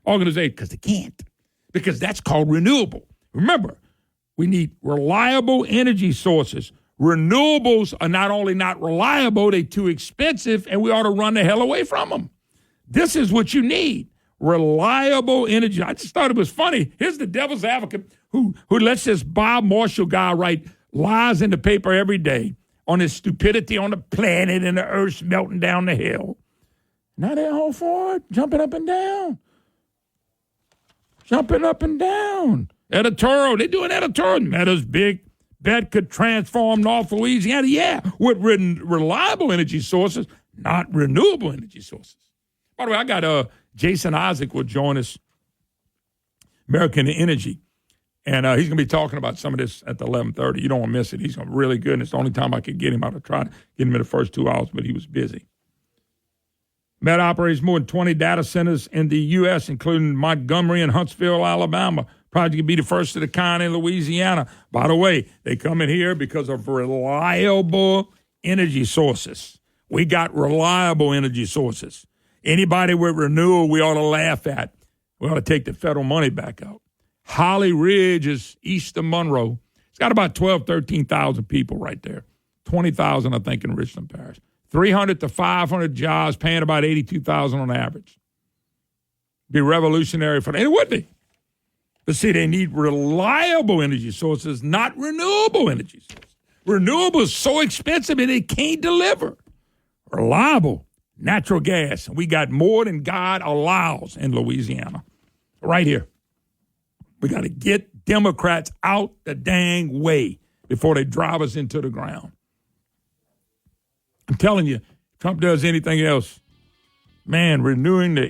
organizations? Because they can't. Because that's called renewable. Remember, we need reliable energy sources. Renewables are not only not reliable, they're too expensive, and we ought to run the hell away from them. This is what you need. Reliable energy. I just thought it was funny. Here's the devil's advocate who lets this Bob Marshall guy write lies in the paper every day on his stupidity on the planet and the earth's melting down the hill. Now they're all for it, jumping up and down. Editorial, they're doing editorial. Meta's big bet could transform North Louisiana. Yeah, with reliable energy sources, not renewable energy sources. By the way, I got Jason Isaac will join us, American Energy. And he's going to be talking about some of this at the 11:30. You don't want to miss it. He's really good, and it's the only time I could get him. I would try to get him in the first 2 hours, but he was busy. Meta operates more than 20 data centers in the U.S., including Montgomery and Huntsville, Alabama. Project could be the first of the kind in Louisiana. By the way, they come in here because of reliable energy sources. We got reliable energy sources. Anybody with renewal, we ought to laugh at. We ought to take the federal money back out. Holly Ridge is east of Monroe. It's got about 13,000 people right there. 20,000, I think, in Richland Parish. 300 to 500 jobs, paying about $82,000 on average. Be revolutionary for them. And it would be. But see, they need reliable energy sources, not renewable energy sources. Renewable is so expensive and it can't deliver. Reliable natural gas. We got more than God allows in Louisiana. Right here. We got to get Democrats out the dang way before they drive us into the ground. I'm telling you, Trump does anything else, man, grabbing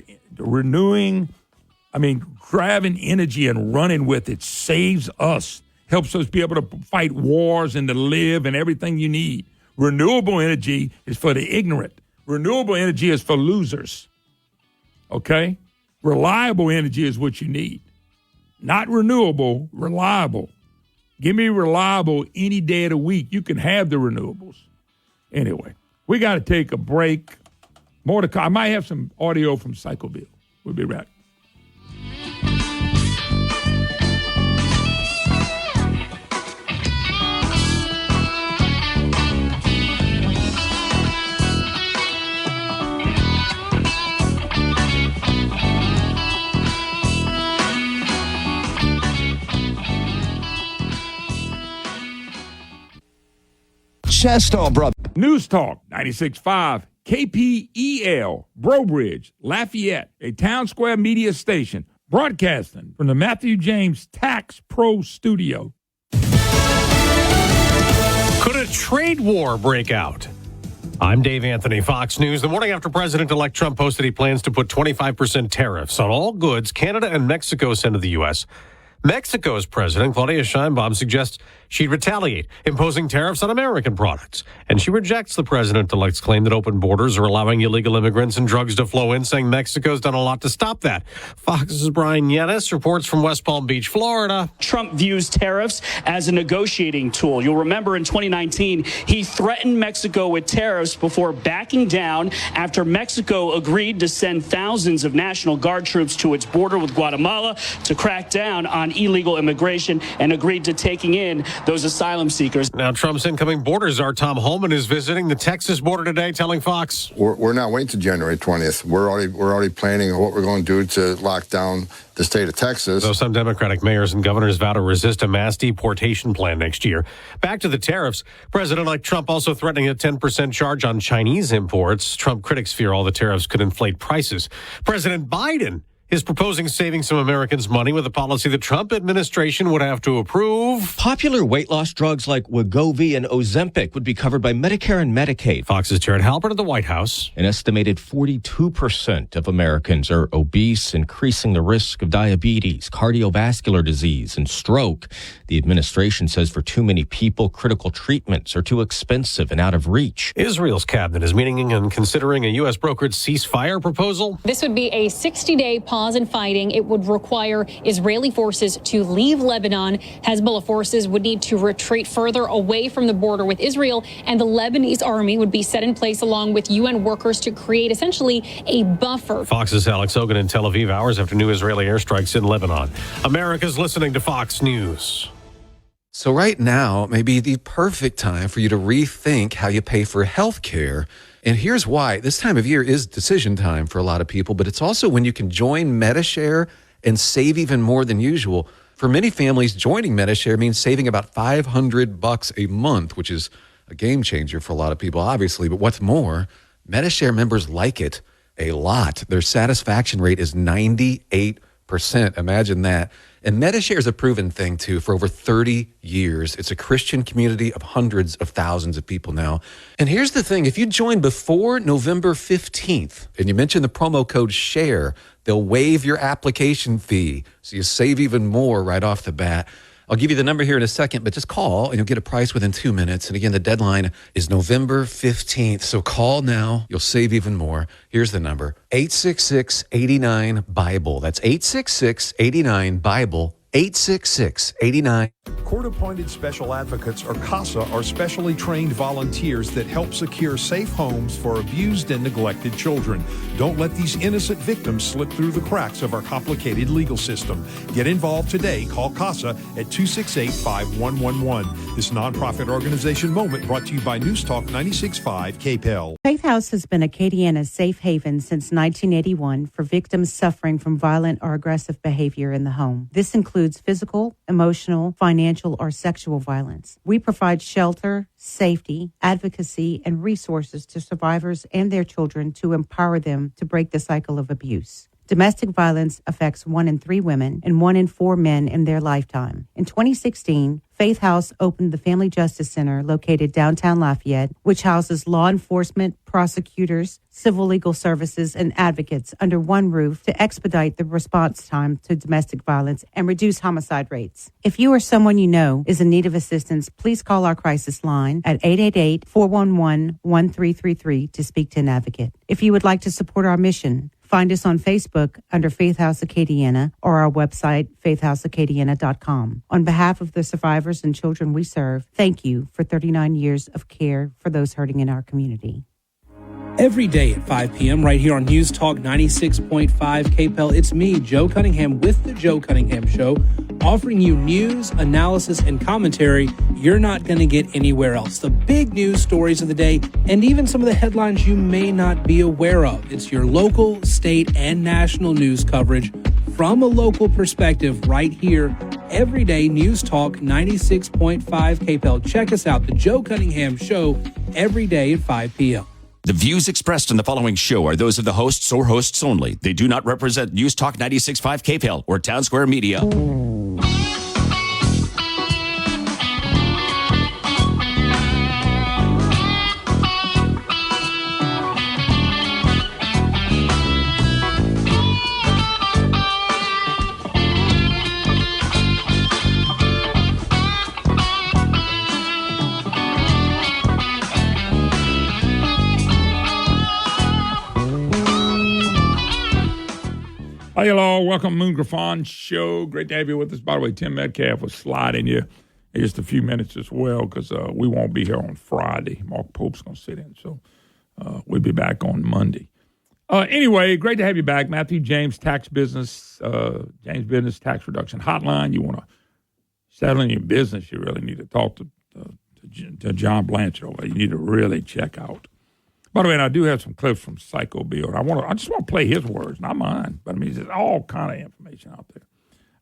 energy and running with it saves us, helps us be able to fight wars and to live and everything you need. Renewable energy is for the ignorant. Renewable energy is for losers, okay? Reliable energy is what you need. Not renewable, reliable. Give me reliable any day of the week. You can have the renewables. Anyway. We got to take a break. More to come. I might have some audio from Psychoville. We'll be back. Chestall Brothers. News Talk 96.5 KPEL, Brobridge, Lafayette, a Town Square media station, broadcasting from the Matthew James Tax Pro Studio. Could a trade war break out? I'm Dave Anthony, Fox News. The morning after President-elect Trump posted he plans to put 25% tariffs on all goods Canada and Mexico send to the U.S., Mexico's president, Claudia Sheinbaum, suggests she'd retaliate, imposing tariffs on American products. And she rejects the president-elect's claim that open borders are allowing illegal immigrants and drugs to flow in, saying Mexico's done a lot to stop that. Fox's Brian Yenes reports from West Palm Beach, Florida. Trump views tariffs as a negotiating tool. You'll remember in 2019, he threatened Mexico with tariffs before backing down after Mexico agreed to send thousands of National Guard troops to its border with Guatemala to crack down on illegal immigration and agreed to taking in those asylum seekers. Now, Trump's incoming border czar Tom Homan is visiting the Texas border today, telling Fox, We're not waiting to January 20th. We're already planning what we're going to do to lock down the state of Texas. Though some Democratic mayors and governors vow to resist a mass deportation plan next year. Back to the tariffs. President-elect Trump also threatening a 10% charge on Chinese imports. Trump critics fear all the tariffs could inflate prices. President Biden is proposing saving some Americans money with a policy the Trump administration would have to approve. Popular weight loss drugs like Wegovy and Ozempic would be covered by Medicare and Medicaid. Fox's Jared Halpern at the White House. An estimated 42% of Americans are obese, increasing the risk of diabetes, cardiovascular disease, and stroke. The administration says for too many people, critical treatments are too expensive and out of reach. Israel's cabinet is meeting and considering a U.S. brokered ceasefire proposal. This would be a 60-day pause in fighting. It would require Israeli forces to leave Lebanon. Hezbollah forces would need to retreat further away from the border with Israel, and the Lebanese army would be set in place along with UN workers to create essentially a buffer. Fox's Alex Hogan in Tel Aviv, hours after new Israeli airstrikes in Lebanon. America's listening to Fox News. So right now may be the perfect time for you to rethink how you pay for health care. And here's why. This time of year is decision time for a lot of people, but it's also when you can join Medi-Share and save even more than usual. For many families, joining Medi-Share means saving about $500 a month, which is a game changer for a lot of people, obviously. But what's more, Medi-Share members like it. a lot. Their satisfaction rate is 98%. Imagine that. And Medishare is a proven thing, too, for over 30 years. It's a Christian community of hundreds of thousands of people now. And here's the thing. If you join before November 15th and you mention the promo code SHARE, they'll waive your application fee. So you save even more right off the bat. I'll give you the number here in a second, but just call and you'll get a price within 2 minutes. And again, the deadline is November 15th. So call now. You'll save even more. Here's the number, 866-89-BIBLE. That's 866-89-BIBLE. 866-89. Court-appointed special advocates, or CASA, are specially trained volunteers that help secure safe homes for abused and neglected children. Don't let these innocent victims slip through the cracks of our complicated legal system. Get involved today. Call CASA at 268-5111. This nonprofit organization moment brought to you by News Talk 96.5 KPEL. Faith House has been Acadiana's safe haven since 1981 for victims suffering from violent or aggressive behavior in the home. This includes physical, emotional, financial, or sexual violence. We provide shelter, safety, advocacy, and resources to survivors and their children to empower them to break the cycle of abuse. Domestic violence affects 1 in 3 women and 1 in 4 men in their lifetime. In 2016, Faith House opened the Family Justice Center located downtown Lafayette, which houses law enforcement, prosecutors, civil legal services, and advocates under one roof to expedite the response time to domestic violence and reduce homicide rates. If you or someone you know is in need of assistance, please call our crisis line at 888-411-1333 to speak to an advocate. If you would like to support our mission, find us on Facebook under Faith House Acadiana or our website, faithhouseacadiana.com. On behalf of the survivors and children we serve, thank you for 39 years of care for those hurting in our community. Every day at 5 p.m. right here on News Talk 96.5 KPEL, it's me, Joe Cunningham, with The Joe Cunningham Show, offering you news, analysis, and commentary you're not going to get anywhere else. The big news stories of the day, and even some of the headlines you may not be aware of. It's your local, state, and national news coverage from a local perspective right here. Every day, News Talk 96.5 KPEL. Check us out, The Joe Cunningham Show, every day at 5 p.m. The views expressed in the following show are those of the hosts or hosts only. They do not represent News Talk 96.5 KPEL or Town Square Media. Hi, hello. Welcome, Moon Griffon Show. Great to have you with us. By the way, Tim Metcalf was sliding you in just a few minutes as well because we won't be here on Friday. Mark Pope's going to sit in, so we'll be back on Monday. Anyway, great to have you back. Matthew James Tax Business, James Business Tax Reduction Hotline. You want to settle in your business, you really need to talk to John Blanchard over there. You need to really check out. By the way, and I do have some clips from Psycho Bill. I just want to play his words, not mine. But I mean, there's all kind of information out there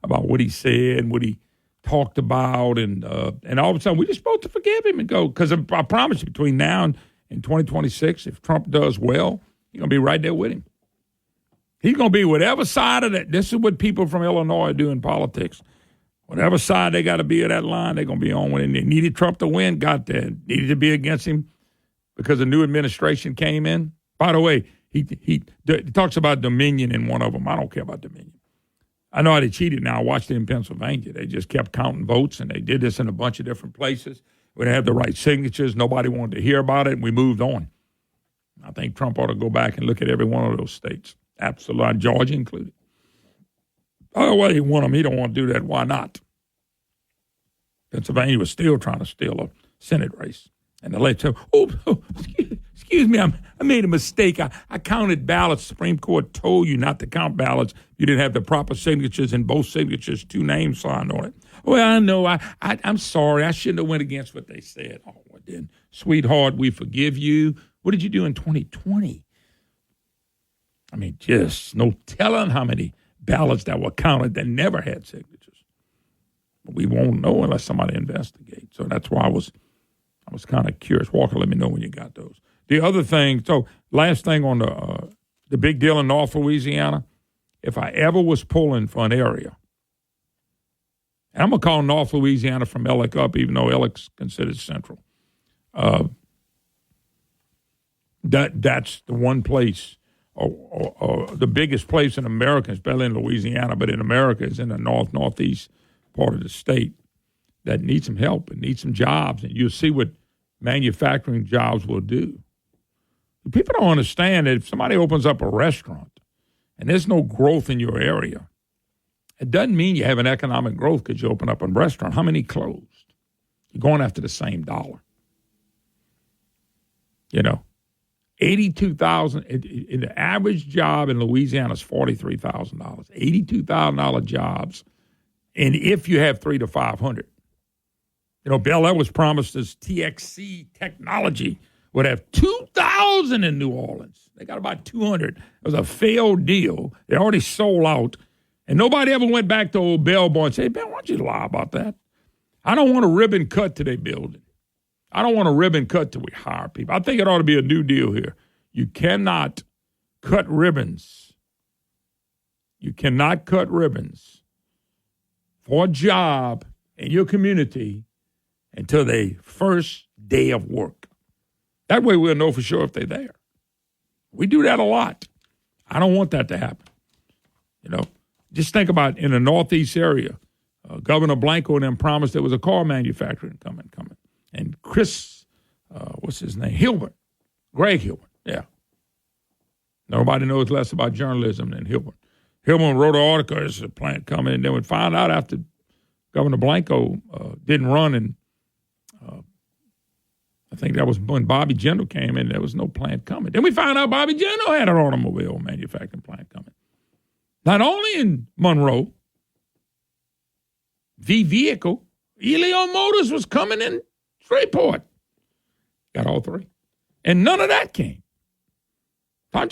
about what he said, what he talked about, and all of a sudden we're just supposed to forgive him and go. Because I promise you, between now and 2026, if Trump does well, you're going to be right there with him. He's going to be whatever side of that. This is what people from Illinois do in politics. Whatever side they got to be of that line, they're going to be on when they needed Trump to win, got there. Needed to be against him because a new administration came in. By the way, he talks about Dominion in one of them. I don't care about Dominion. I know how they cheated now. I watched it in Pennsylvania. They just kept counting votes, and they did this in a bunch of different places. We didn't have the right signatures. Nobody wanted to hear about it, and we moved on. I think Trump ought to go back and look at every one of those states. Absolutely. Georgia included. Oh, well, he won them. He don't want to do that. Why not? Pennsylvania was still trying to steal a Senate race. And the lady said, excuse me, I made a mistake. I counted ballots. The Supreme Court told you not to count ballots. You didn't have the proper signatures, and both signatures, 2 names signed on it. Well, I know. I'm sorry. I shouldn't have went against what they said. Oh, I didn't. Sweetheart, we forgive you. What did you do in 2020? I mean, just no telling how many ballots that were counted that never had signatures. We won't know unless somebody investigates. So that's why I was kind of curious. Walker, let me know when you got those. The other thing, so last thing on the the big deal in North Louisiana, if I ever was pulling for an area, and I'm going to call North Louisiana from Ellick up, even though Ellick's considered central. That's the one place, or the biggest place in America, especially in Louisiana, but in America is in the northeast part of the state that needs some help and needs some jobs. And you'll see what manufacturing jobs will do. People don't understand that if somebody opens up a restaurant and there's no growth in your area, it doesn't mean you have an economic growth because you open up a restaurant. How many closed? You're going after the same dollar. You know, $82,000. In the average job in Louisiana is $43,000. $82,000 jobs, and if you have 300 to 500. You know, Bel Air was promised this TXC technology would have 2,000 in New Orleans. They got about 200. It was a failed deal. They already sold out. And nobody ever went back to old Bell Boy and said, hey, Bell, why don't you lie about that? I don't want a ribbon cut to their building. I don't want a ribbon cut till we hire people. I think it ought to be a new deal here. You cannot cut ribbons. You cannot cut ribbons for a job in your community until their first day of work. That way we'll know for sure if they're there. We do that a lot. I don't want that to happen. You know, just think about in the northeast area, Governor Blanco and them promised there was a car manufacturer coming. And Chris, what's his name? Hilbert. Greg Hilbert, yeah. Nobody knows less about journalism than Hilbert. Hilbert wrote an article, there's a plant coming, and then we found out after Governor Blanco didn't run, and I think that was when Bobby Jindal came in, there was no plant coming. Then we found out Bobby Jindal had an automobile manufacturing plant coming. Not only in Monroe, V-Vehicle, Elio Motors was coming in Freeport. Got all three. And none of that came. Then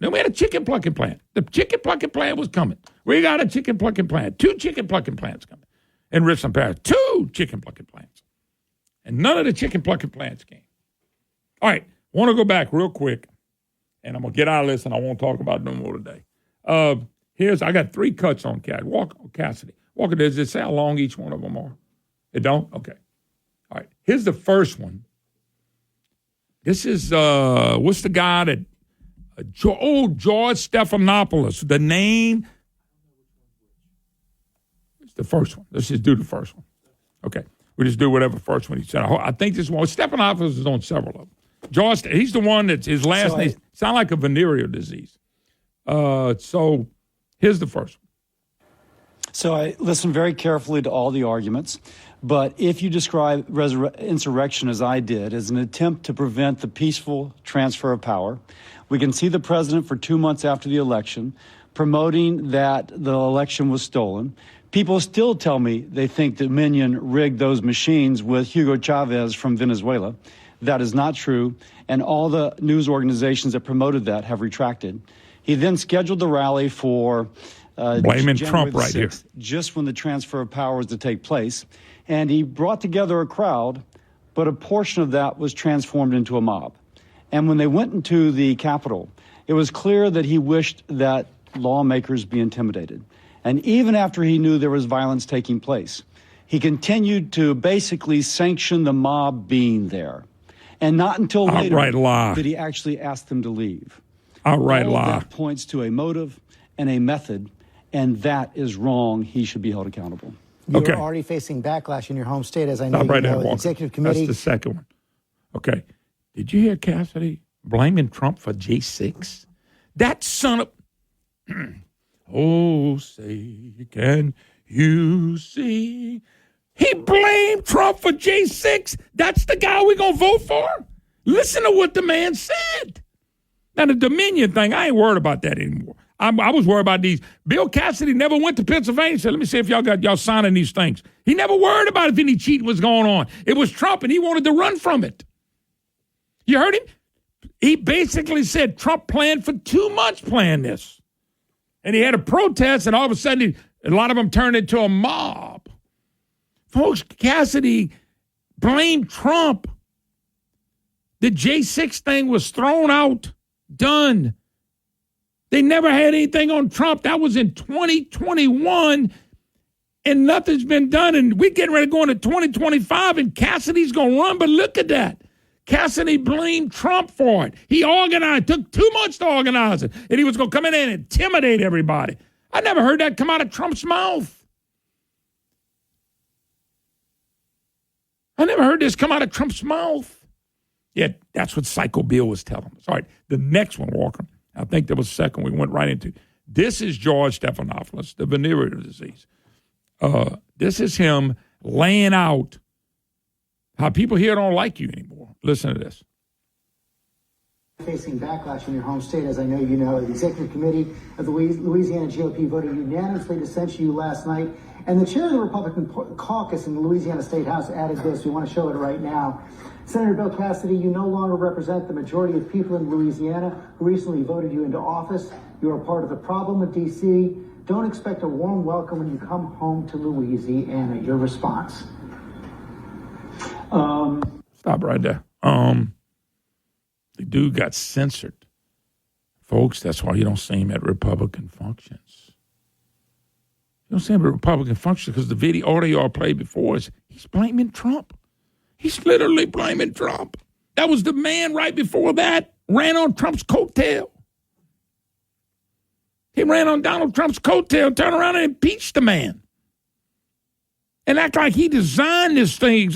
we had a chicken plucking plant. The chicken plucking plant was coming. We got a chicken plucking plant. 2 chicken plucking plants coming. In Richland Parish, 2 chicken plucking plants. And none of the chicken plucking plants came. All right, want to go back real quick, and I'm going to get out of this, and I won't talk about no more today. I got 3 cuts on Cassidy. Walker, does it say how long each one of them are? It don't? Okay. All right, here's the first one. This is, what's the guy that, George Stephanopoulos. The name, it's the first one. Let's just do the first one. Okay. We just do whatever first one he said. I think this one, Stephanopoulos is on several of them. George, he's the one that's his last name sound like a venereal disease. So here's the first one. So I listened very carefully to all the arguments, but if you describe insurrection as I did, as an attempt to prevent the peaceful transfer of power, we can see the president for 2 months after the election promoting that the election was stolen. People still tell me they think that Dominion rigged those machines with Hugo Chavez from Venezuela. That is not true, and all the news organizations that promoted that have retracted. He then scheduled the rally for blaming Trump right 6th, here, just when the transfer of power was to take place, and he brought together a crowd, but a portion of that was transformed into a mob. And when they went into the Capitol, it was clear that he wished that lawmakers be intimidated. And even after he knew there was violence taking place, he continued to basically sanction the mob being there. And not until later did he actually ask them to leave. Outright lie. That points to a motive and a method, and that is wrong. He should be held accountable. You're already facing backlash in your home state, as I know you know. Executive committee. That's the second one. Okay. Did you hear Cassidy blaming Trump for J6? That son of... Oh, say, can you see? He blamed Trump for J6. That's the guy we're going to vote for? Listen to what the man said. Now, the Dominion thing, I ain't worried about that anymore. I was worried about these. Bill Cassidy never went to Pennsylvania and said, let me see if y'all signing these things. He never worried about if any cheating was going on. It was Trump, and he wanted to run from it. You heard him? He basically said Trump planned for 2 months playing this. And he had a protest, and all of a sudden, a lot of them turned into a mob. Folks, Cassidy blamed They never had anything on Trump. That was in 2021, and nothing's been done. And we're getting ready to go into 2025, and Cassidy's going to run. But look at that. Cassidy blamed Trump for it. He organized, took too much to organize it, and he was going to come in and intimidate everybody. I never heard that come out of Trump's mouth. I never heard this come out of Trump's mouth. Yet that's what Psycho Bill was telling us. All right, the next one, Walker, I think that was the second we went right into. This is George Stephanopoulos, the venereal disease. This is him laying out how people here don't like you anymore. Listen to this. Facing backlash in your home state, as I know you know, the executive committee of the Louisiana GOP voted unanimously to censure you last night. And the chair of the Republican caucus in the Louisiana State House added this. We want to show it right now. Senator Bill Cassidy, you no longer represent the majority of people in Louisiana who recently voted you into office. You are part of the problem with D.C. Don't expect a warm welcome when you come home to Louisiana. Your response? Stop right there. The dude got censored. Folks, that's why you don't see him at Republican functions. You don't see him at Republican functions because the video audio I played before is he's blaming Trump. He's literally blaming Trump. That was the man right before that ran on Trump's coattail. He ran on Donald Trump's coattail, turned around and impeached the man. And act like he designed this thing.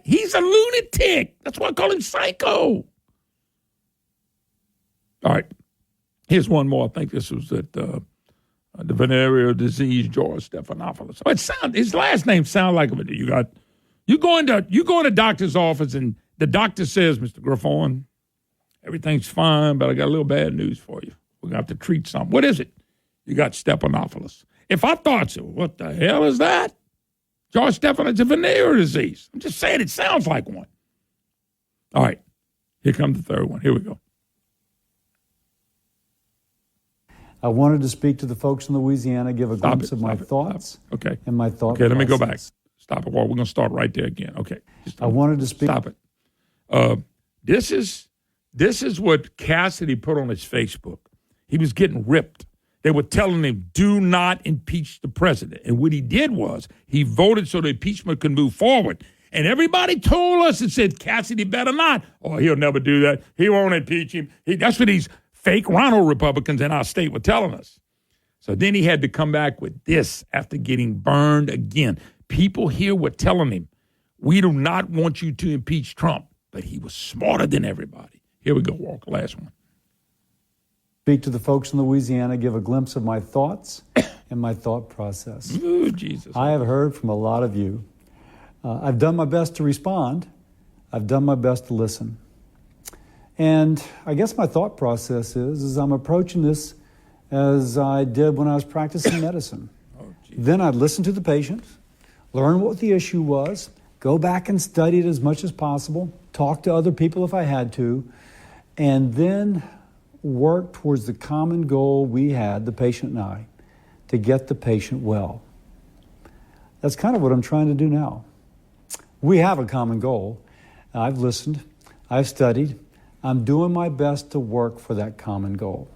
He's a lunatic. That's why I call him Psycho. All right. Here's one more. I think this was at the venereal disease, George Stephanopoulos. His last name sounds like him. You go into doctor's office and the doctor says, Mr. Griffon, everything's fine, but I got a little bad news for you. We're going to have to treat something. What is it? You got Stephanopoulos. If I thought so, what the hell is that? George Stephanopoulos, it's a venereal disease. I'm just saying it sounds like one. All right. Here comes the third one. Here we go. I wanted to speak to the folks in Louisiana, give a glimpse of my thoughts. Okay. And my thought Okay, let me go process. back. Stop it. Well, we're going to start right there again. Okay. I wanted to speak. Stop it. This is what Cassidy put on his Facebook. He was getting ripped. They were telling him, do not impeach the president. And what he did was he voted so the impeachment could move forward. And everybody told us and said, Cassidy better not. Oh, he'll never do that. He won't impeach him. That's what these fake Ronald Republicans in our state were telling us. So then he had to come back with this after getting burned again. People here were telling him, we do not want you to impeach Trump. But he was smarter than everybody. Here we go, Walker, last one. Speak to the folks in Louisiana, give a glimpse of my thoughts and my thought process. Ooh, Jesus. I have heard from a lot of you. I've done my best to respond. I've done my best to listen. And I guess my thought process is I'm approaching this as I did when I was practicing medicine. Then I'd listen to the patient, learn what the issue was, go back and study it as much as possible, talk to other people if I had to, and then work towards the common goal we had, the patient and I, to get the patient well. That's kind of what I'm trying to do now. We have a common goal. I've listened, I've studied, I'm doing my best to work for that common goal.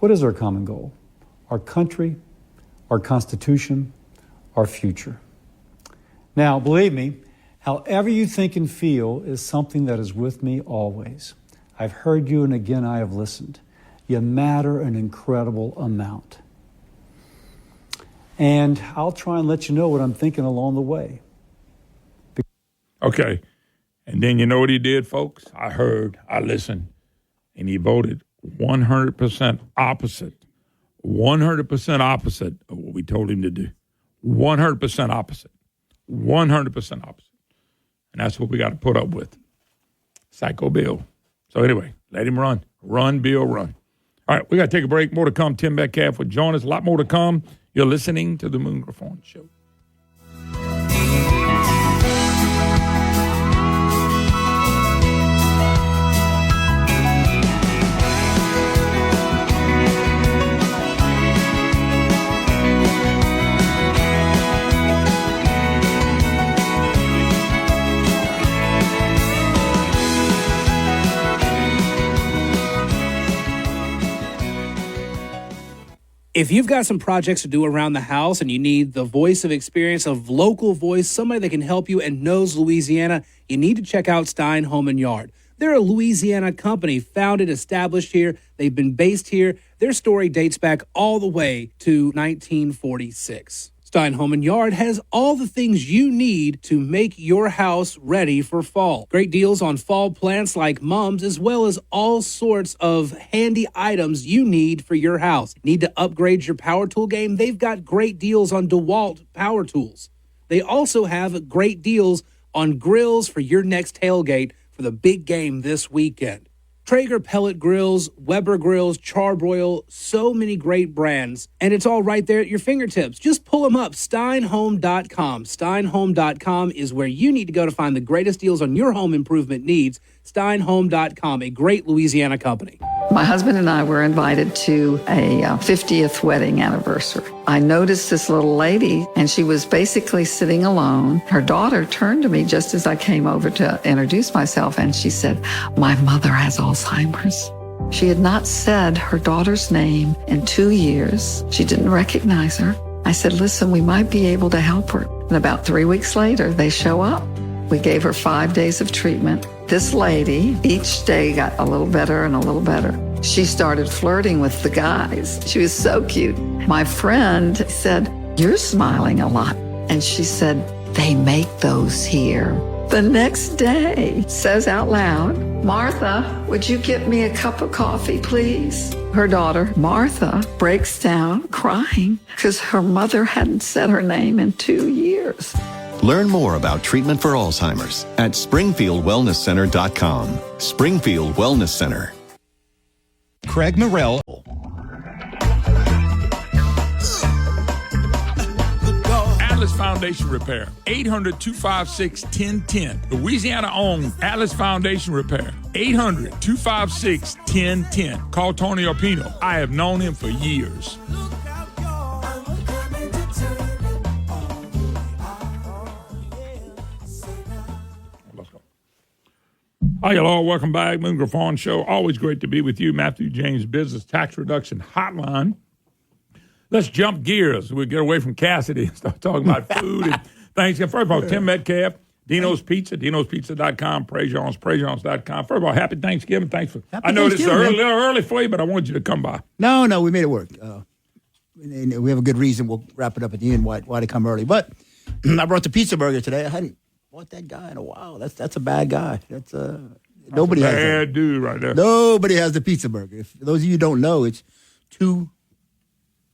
What is our common goal? Our country, our Constitution, our future. Now, believe me, however you think and feel is something that is with me always. I've heard you, and again, I have listened. You matter an incredible amount. And I'll try and let you know what I'm thinking along the way. Okay. And then you know what he did, folks? I heard, I listened, and he voted 100% opposite. 100% opposite of what we told him to do. 100% opposite. 100% opposite. And that's what we got to put up with. Psycho Bill. So anyway, let him run. Run, Bill, run. All right, we got to take a break. More to come. Tim Metcalf will join us. A lot more to come. You're listening to the Moon Griffon Show. If you've got some projects to do around the house and you need the voice of experience, of local voice, somebody that can help you and knows Louisiana, you need to check out Stein Home and Yard. They're a Louisiana company, founded, established here. They've been based here. Their story dates back all the way to 1946. Stein Home and Yard has all the things you need to make your house ready for fall. Great deals on fall plants like mums, as well as all sorts of handy items you need for your house. Need to upgrade your power tool game? They've got great deals on DeWalt power tools. They also have great deals on grills for your next tailgate for the big game this weekend. Traeger pellet grills, Weber grills, Charbroil, so many great brands, and it's all right there at your fingertips. Just pull them up, steinhome.com. Steinhome.com is where you need to go to find the greatest deals on your home improvement needs. Steinhome.com, a great Louisiana company. My husband and I were invited to a 50th wedding anniversary. I noticed this little lady, and she was basically sitting alone. Her daughter turned to me just as I came over to introduce myself, and she said, "My mother has Alzheimer's." She had not said her daughter's name in 2 years. She didn't recognize her. I said, "Listen, we might be able to help her." And about 3 weeks later, they show up. We gave her 5 days of treatment. This lady, each day got a little better and a little better. She started flirting with the guys. She was so cute. My friend said, "You're smiling a lot." And she said, "They make those here." The next day, says out loud, "Martha, would you get me a cup of coffee, please?" Her daughter, Martha, breaks down crying because her mother hadn't said her name in 2 years. Learn more about treatment for Alzheimer's at SpringfieldWellnessCenter.com. Springfield Wellness Center. Craig Morrell. Atlas Foundation Repair, 800-256-1010. Louisiana-owned Atlas Foundation Repair, 800-256-1010. Call Tony Arpino. I have known him for years. Hi, hello. Welcome back. Moon Griffon Show. Always great to be with you. Matthew James Business Tax Reduction Hotline. Let's jump gears. We'll get away from Cassidy and start talking about food and Thanksgiving. First of all, Tim Metcalf, Dino's Pizza, dinospizza.com, Prejeans.com. First of all, happy Thanksgiving. Thanks for. I know this is a little early for you, but I want you to come by. No, we made it work. And we have a good reason. We'll wrap it up at the end why to come early. But I brought the pizza burger today. I hadn't bought that guy in a while. That's a bad guy. That's nobody has that. Bad dude right there. Nobody has the pizza burger. If those of you who don't know, it's 2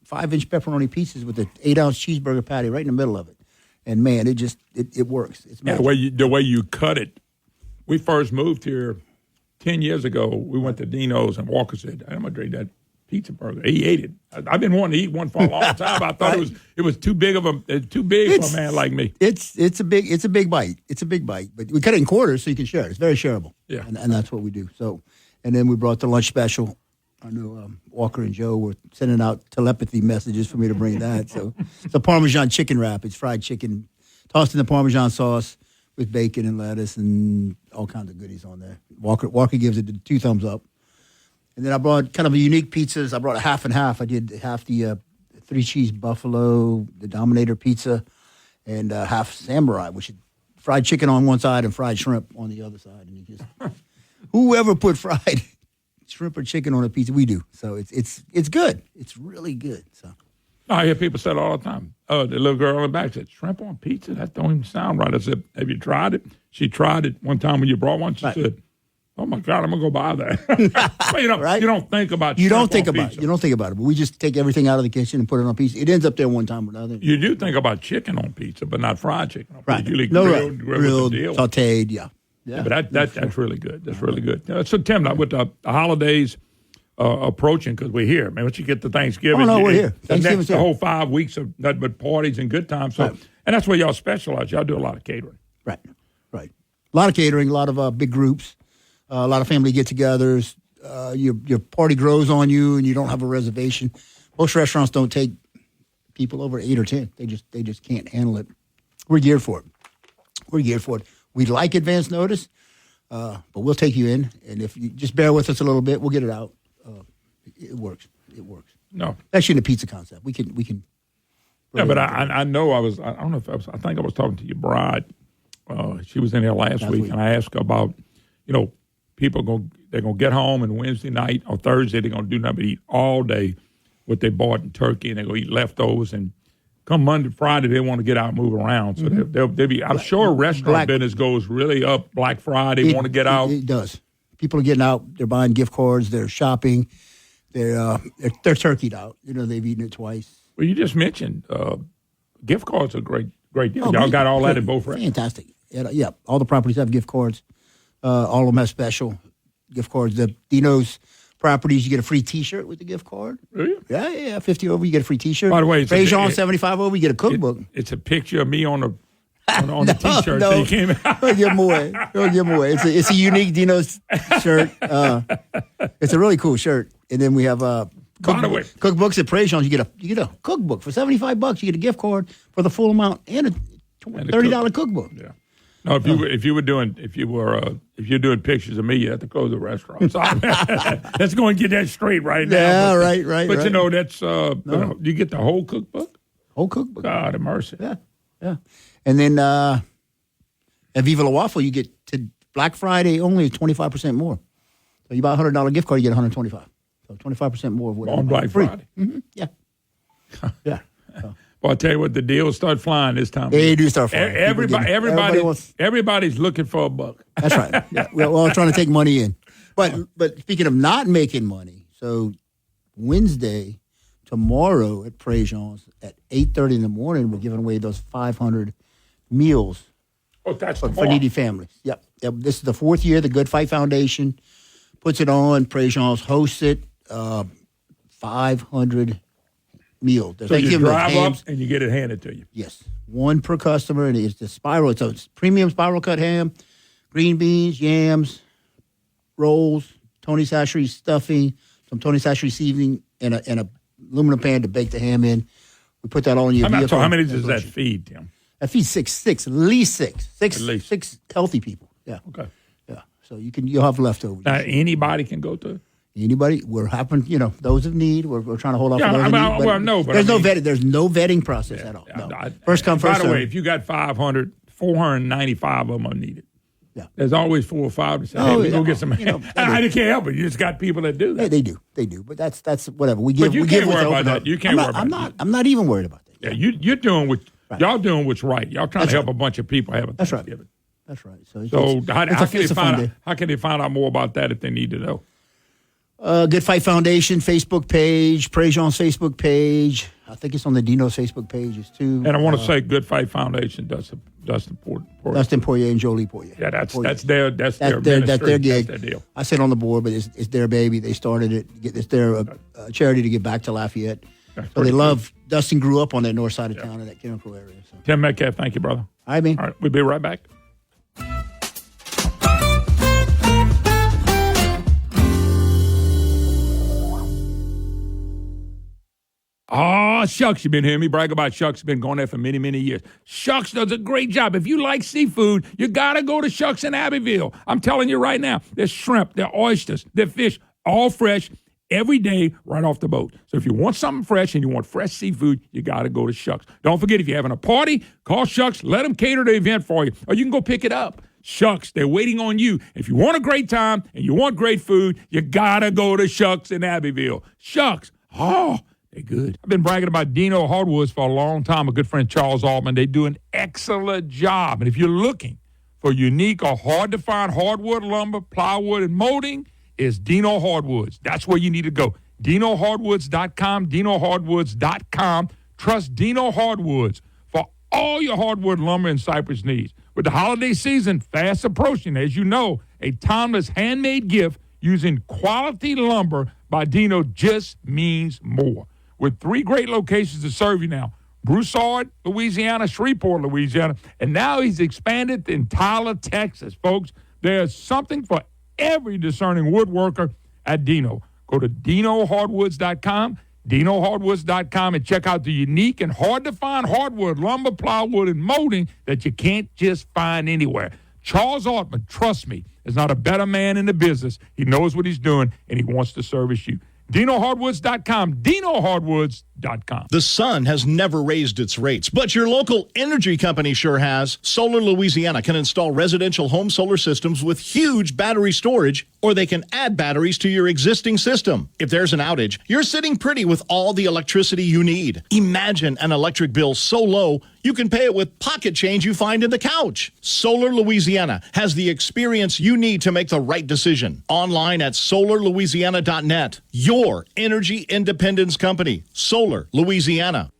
5-inch pepperoni pizzas with an 8-ounce cheeseburger patty right in the middle of it. And man, it works. It's the way you cut it. We first moved here 10 years ago. We went to Dino's and Walker said, "I'm gonna drink that pizza burger." He ate it. I've been wanting to eat one for a long time. I thought it was too big for a man like me. It's a big bite. It's a big bite. But we cut it in quarters so you can share it. It's very shareable. Yeah. And that's what we do. So, and then we brought the lunch special. I know Walker and Joe were sending out telepathy messages for me to bring that. So it's a Parmesan chicken wrap. It's fried chicken tossed in the Parmesan sauce with bacon and lettuce and all kinds of goodies on there. Walker gives it 2 thumbs up. And then I brought kind of a unique pizzas. I brought a half and half. I did half the 3-cheese buffalo, the Dominator pizza, and half samurai, which is fried chicken on one side and fried shrimp on the other side. And you just whoever put fried shrimp or chicken on a pizza, we do. So it's good. It's really good. So I hear people say it all the time. The little girl in the back said, "Shrimp on pizza? That don't even sound right." I said, "Have you tried it?" She tried it one time when you brought one. She said, "Oh my God, I'm gonna go buy that." Well, you don't think about you shrimp don't think on about pizza. it. You don't think about it. But we just take everything out of the kitchen and put it on pizza. It ends up there one time or another. You do think about chicken on pizza, but not fried chicken. Right. Usually grilled, with the deal. sautéed. Yeah. But that's really good. That's really good. So Tim, now with the holidays approaching, because we're here, man. Once you get to Thanksgiving, we're here. The whole 5 weeks of nothing but parties and good times. So, and that's where y'all specialize. Y'all do a lot of catering. Right. A lot of catering, a lot of big groups, a lot of family get-togethers. Your party grows on you, and you don't have a reservation. Most restaurants don't take people over 8 or 10. They just can't handle it. We're geared for it. We like advance notice, but we'll take you in, and if you just bear with us a little bit, we'll get it out. It works. No. Especially in the pizza concept. We can. Yeah, but I know I don't know if I think I was talking to your bride. She was in here last week, and I asked her about, people they're going to get home and Wednesday night or Thursday they're going to do nothing but eat all day what they bought in turkey, and they're going to eat leftovers. And come Monday, Friday, they want to get out and move around. So they'll be. I'm sure restaurant business goes really up Black Friday. Want to get out. It does. People are getting out. They're buying gift cards. They're shopping. They're turkeyed out. They've eaten it twice. Well, you just mentioned gift cards are great deal. Y'all got all that at both restaurants. Fantastic. Yeah, all the properties have gift cards. All of them have special gift cards. The Dino's properties, you get a free T-shirt with the gift card. Really? Yeah. 50 over, you get a free T-shirt. By the way, Prejean 75 over, you get a cookbook. It's a picture of me on the T-shirt that he came out. Don't give them away. It's a unique Dino's shirt. It's a really cool shirt. And then we have cookbooks at Prejean. You get a cookbook for $75. You get a gift card for the full amount and a $30 cookbook. Yeah. No, if you're doing pictures of me, you have to close the restaurant. So let's go and get that straight right now. Yeah, right. But that's you get the whole cookbook. Whole cookbook. God have mercy. Yeah. And then at Viva La Waffle, you get to Black Friday only 25% more. So you buy a $100 gift card, you get $125. So 25% more of what on Black Friday. Mm-hmm. Yeah. Yeah. Well, I'll tell you what, the deals start flying this time. They do start flying. Everybody's looking for a buck. That's right. Yeah. We're all trying to take money in. But speaking of not making money, so Wednesday, tomorrow at Prejean's at 8:30 in the morning, we're giving away those 500 meals for needy families. Yep. This is the fourth year. The Good Fight Foundation puts it on. Prejean's hosts it. 500 meals. So you drive up and you get it handed to you. Yes. One per customer, and it's the spiral. So it's premium spiral cut ham, green beans, yams, rolls, Tony Chachere's stuffing, some Tony Chachere's seasoning, and a aluminum pan to bake the ham in. We put that all in your vehicle. So how many does that feed, Tim? That feeds six, at least six healthy people. Yeah. Okay. Yeah. So you'll have leftovers. Now anybody can go to it? Anybody? We're happing, those of need. We're trying to hold off for those of need. But there's no vetting process at all. No. First come, first serve. By the way, if you got 500, 495 of them are needed. Yeah. There's always 4 or 5 to say, hey, go get some. I can't help it. You just got people that do that. They do. But that's whatever. We give. But you can't worry about that. You can't worry about that. I'm not even worried about that. Yeah, you're doing y'all doing what's right. Y'all trying to help a bunch of people have a Thanksgiving. That's right. So how can they find out more about that if they need to know? Good Fight Foundation Facebook page, Prejean's Facebook page. I think it's on the Dino's Facebook pages too. And I want to say, Good Fight Foundation does support Dustin Poirier and Jolie Poirier. Yeah, that's their ministry. That's their gig. That's their deal. I sit on the board, but it's their baby. They started it. It's their charity to give back to Lafayette. So they love. Dustin grew up on that north side of town in that Chemical area. So. Tim Metcalf, thank you, brother. All right, man. All right, we'll be right back. Oh, Shucks, you've been hearing me brag about Shucks. Been going there for many, many years. Shucks does a great job. If you like seafood, you got to go to Shucks in Abbeville. I'm telling you right now, there's shrimp, there's oysters, there's fish, all fresh every day right off the boat. So if you want something fresh and you want fresh seafood, you got to go to Shucks. Don't forget, if you're having a party, call Shucks. Let them cater the event for you, or you can go pick it up. Shucks, they're waiting on you. If you want a great time and you want great food, you got to go to Shucks in Abbeville. Shucks, they're good. I've been bragging about Dino Hardwoods for a long time. My good friend Charles Altman, they do an excellent job. And if you're looking for unique or hard-to-find hardwood lumber, plywood, and molding, it's Dino Hardwoods. That's where you need to go. DinoHardwoods.com, DinoHardwoods.com. Trust Dino Hardwoods for all your hardwood lumber and cypress needs. With the holiday season fast approaching, as you know, a timeless handmade gift using quality lumber by Dino just means more. With 3 great locations to serve you now, Broussard, Louisiana, Shreveport, Louisiana, and now he's expanded in Tyler, Texas. Folks, there's something for every discerning woodworker at Dino. Go to DinoHardwoods.com, DinoHardwoods.com, and check out the unique and hard-to-find hardwood, lumber, plywood, and molding that you can't just find anywhere. Charles Altman, trust me, is not a better man in the business. He knows what he's doing, and he wants to service you. DinoHardwoods.com. DinoHardwoods.com. The sun has never raised its rates, but your local energy company sure has. Solar Louisiana can install residential home solar systems with huge battery storage, or they can add batteries to your existing system. If there's an outage, you're sitting pretty with all the electricity you need. Imagine an electric bill so low, you can pay it with pocket change you find in the couch. Solar Louisiana has the experience you need to make the right decision. Online at solarlouisiana.net. Your energy independence company, Solar Louisiana.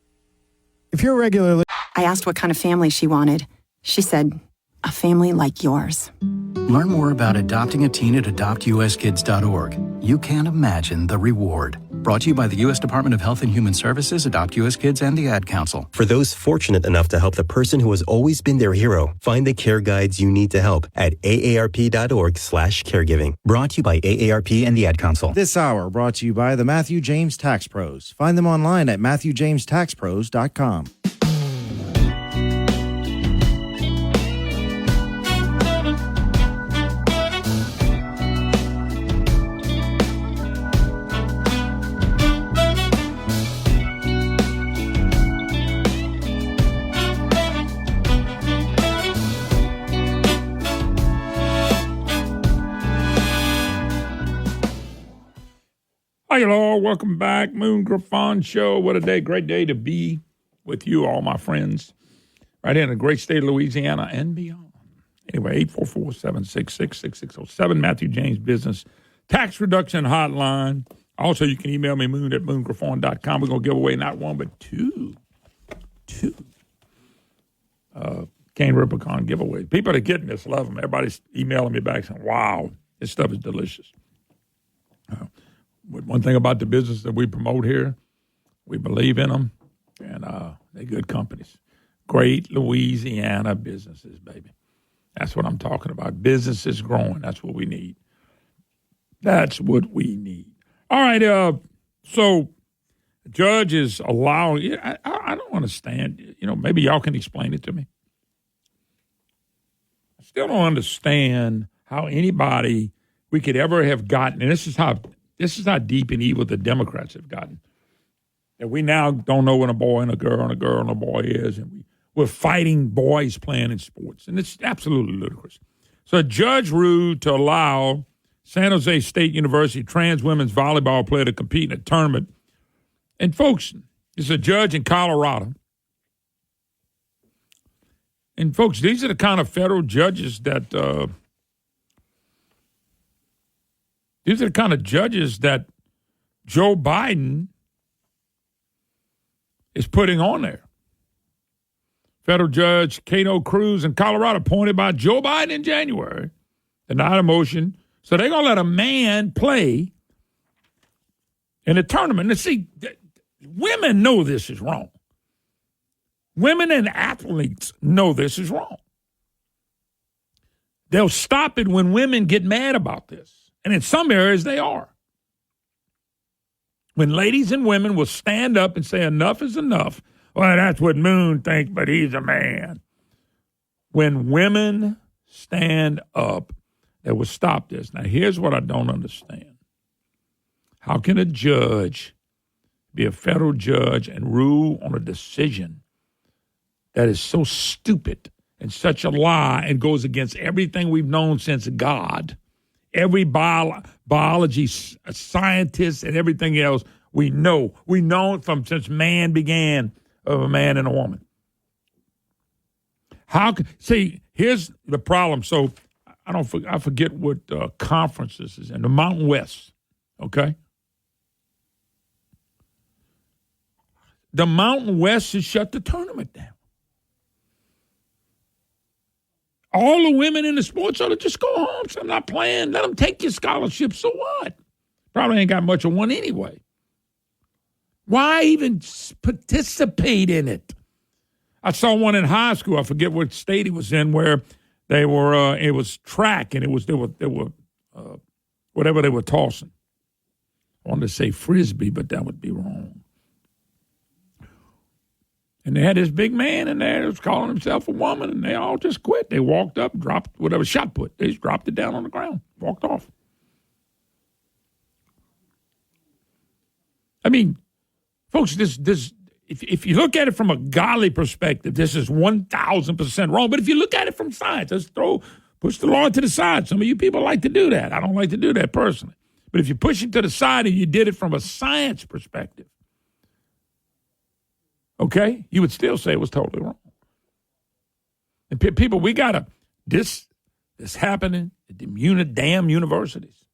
If you're regularly... I asked what kind of family she wanted. She said, a family like yours. Learn more about adopting a teen at adoptuskids.org. You can't imagine the reward. Brought to you by the U.S. Department of Health and Human Services, Adopt U.S. Kids, and the Ad Council. For those fortunate enough to help the person who has always been their hero, find the care guides you need to help at aarp.org/caregiving. Brought to you by AARP and the Ad Council. This hour brought to you by the Matthew James Tax Pros. Find them online at MatthewJamesTaxPros.com. Hi, hello. Welcome back. Moon Griffon Show. What a day. Great day to be with you, all my friends, right here in the great state of Louisiana and beyond. Anyway, 844-766-6607, Matthew James Business Tax Reduction Hotline. Also, you can email me, moon@moongriffon.com. We're going to give away not one, but two Cane Rubicon giveaways. People that are getting this love them. Everybody's emailing me back saying, wow, this stuff is delicious. One thing about the business that we promote here, we believe in them, and they're good companies. Great Louisiana businesses, baby. That's what I'm talking about. Businesses growing. That's what we need. That's what we need. All right, so the judge is allowing, I don't understand, maybe y'all can explain it to me. I still don't understand how anybody we could ever have gotten, and this is how deep and evil the Democrats have gotten. And we now don't know when a boy and a girl and a boy is, and we're fighting boys playing in sports, and it's absolutely ludicrous. So a judge ruled to allow San Jose State University trans women's volleyball player to compete in a tournament. And folks, it's a judge in Colorado. And folks, these are the kind of federal judges that Joe Biden is putting on there. Federal Judge Cato Cruz in Colorado, appointed by Joe Biden in January, denied a motion. So they're going to let a man play in a tournament. And see, women know this is wrong. Women and athletes know this is wrong. They'll stop it when women get mad about this. And in some areas, they are. When ladies and women will stand up and say enough is enough, well, that's what Moon thinks, but he's a man. When women stand up, they will stop this. Now, here's what I don't understand. How can a judge be a federal judge and rule on a decision that is so stupid and such a lie and goes against everything we've known since God? Every biology scientist and everything else we know. We know it from since man began, of a man and a woman. See, here's the problem. So I forget what conference this is in, the Mountain West, okay? The Mountain West has shut the tournament down. All the women in the sports ought to just go home. So I'm not playing. Let them take your scholarship. So what? Probably ain't got much of one anyway. Why even participate in it? I saw one in high school. I forget what state it was in, where they were. It was track, and they were whatever they were tossing. I wanted to say frisbee, but that would be wrong. And they had this big man in there that was calling himself a woman, and they all just quit. They walked up, dropped whatever shot put. They just dropped it down on the ground, walked off. I mean, folks, if you look at it from a godly perspective, this is 1,000% wrong. But if you look at it from science, push the law to the side. Some of you people like to do that. I don't like to do that personally. But if you push it to the side and you did it from a science perspective, okay, you would still say it was totally wrong. And people, we got to, this happening at the damn universities.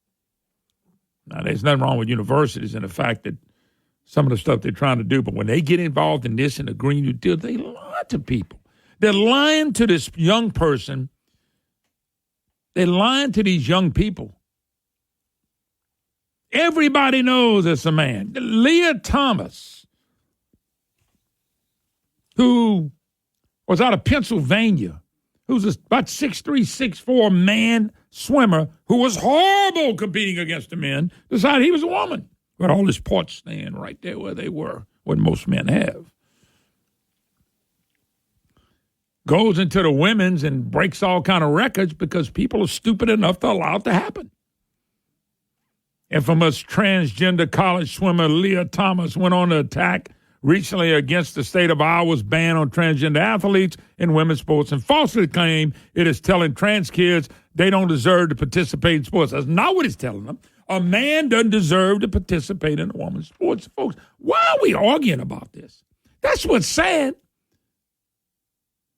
Now, there's nothing wrong with universities and the fact that some of the stuff they're trying to do, but when they get involved in this and the Green New Deal, they lie to people. They're lying to this young person. They're lying to these young people. Everybody knows it's a man. Leah Thomas, who was out of Pennsylvania, who's about 6'3", 6'4" man swimmer who was horrible competing against the men, decided he was a woman. But all his parts stand right there where they were, what most men have. Goes into the women's and breaks all kind of records because people are stupid enough to allow it to happen. Infamous transgender college swimmer Leah Thomas went on to attack recently against the state of Iowa's ban on transgender athletes in women's sports and falsely claimed it is telling trans kids they don't deserve to participate in sports. That's not what it's telling them. A man doesn't deserve to participate in a woman's sports. Folks, why are we arguing about this? That's what's sad.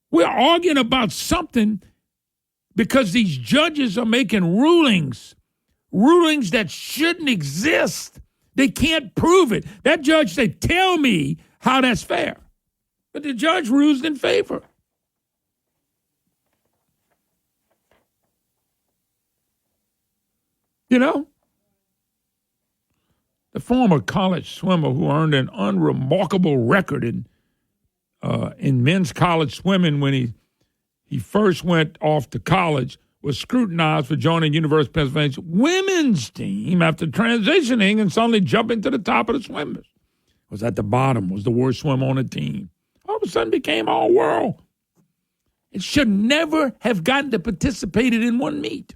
We're arguing about something because these judges are making rulings that shouldn't exist. They can't prove it. That judge said, tell me how that's fair. But the judge rules in favor. You know? The former college swimmer who earned an unremarkable record in men's college swimming when he first went off to college was scrutinized for joining University of Pennsylvania's women's team after transitioning and suddenly jumping to the top of the swimmers. Was at the bottom, was the worst swimmer on the team. All of a sudden became all world. It should never have gotten to participate in one meet.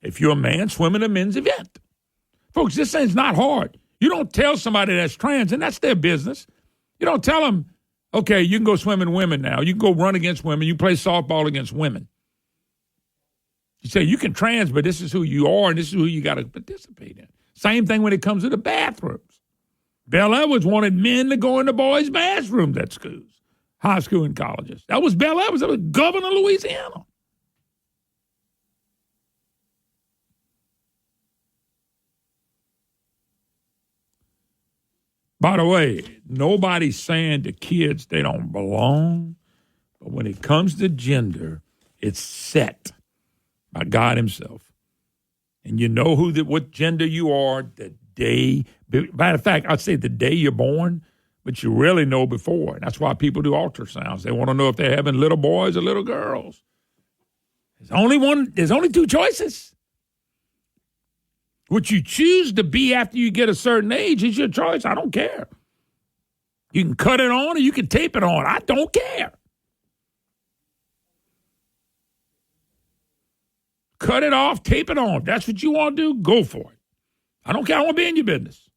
If you're a man, swim in a men's event. Folks, this thing's not hard. You don't tell somebody that's trans, and that's their business. You don't tell them, okay, you can go swim in women now. You can go run against women. You play softball against women. You say, you can trans, but this is who you are, and this is who you got to participate in. Same thing when it comes to the bathrooms. Bell Edwards wanted men to go in the boys' bathrooms at schools, high school and colleges. That was Bell Edwards. That was governor of Louisiana. By the way, nobody's saying to kids they don't belong, but when it comes to gender, it's set by God himself. And you know what gender you are the day, matter of fact, I'd say the day you're born, but you really know before. And that's why people do ultrasounds. They want to know if they're having little boys or little girls. There's only two choices. What you choose to be after you get a certain age is your choice. I don't care. You can cut it on or you can tape it on. I don't care. Cut it off, tape it on. If that's what you want to do, go for it. I don't care. I want to be in your business.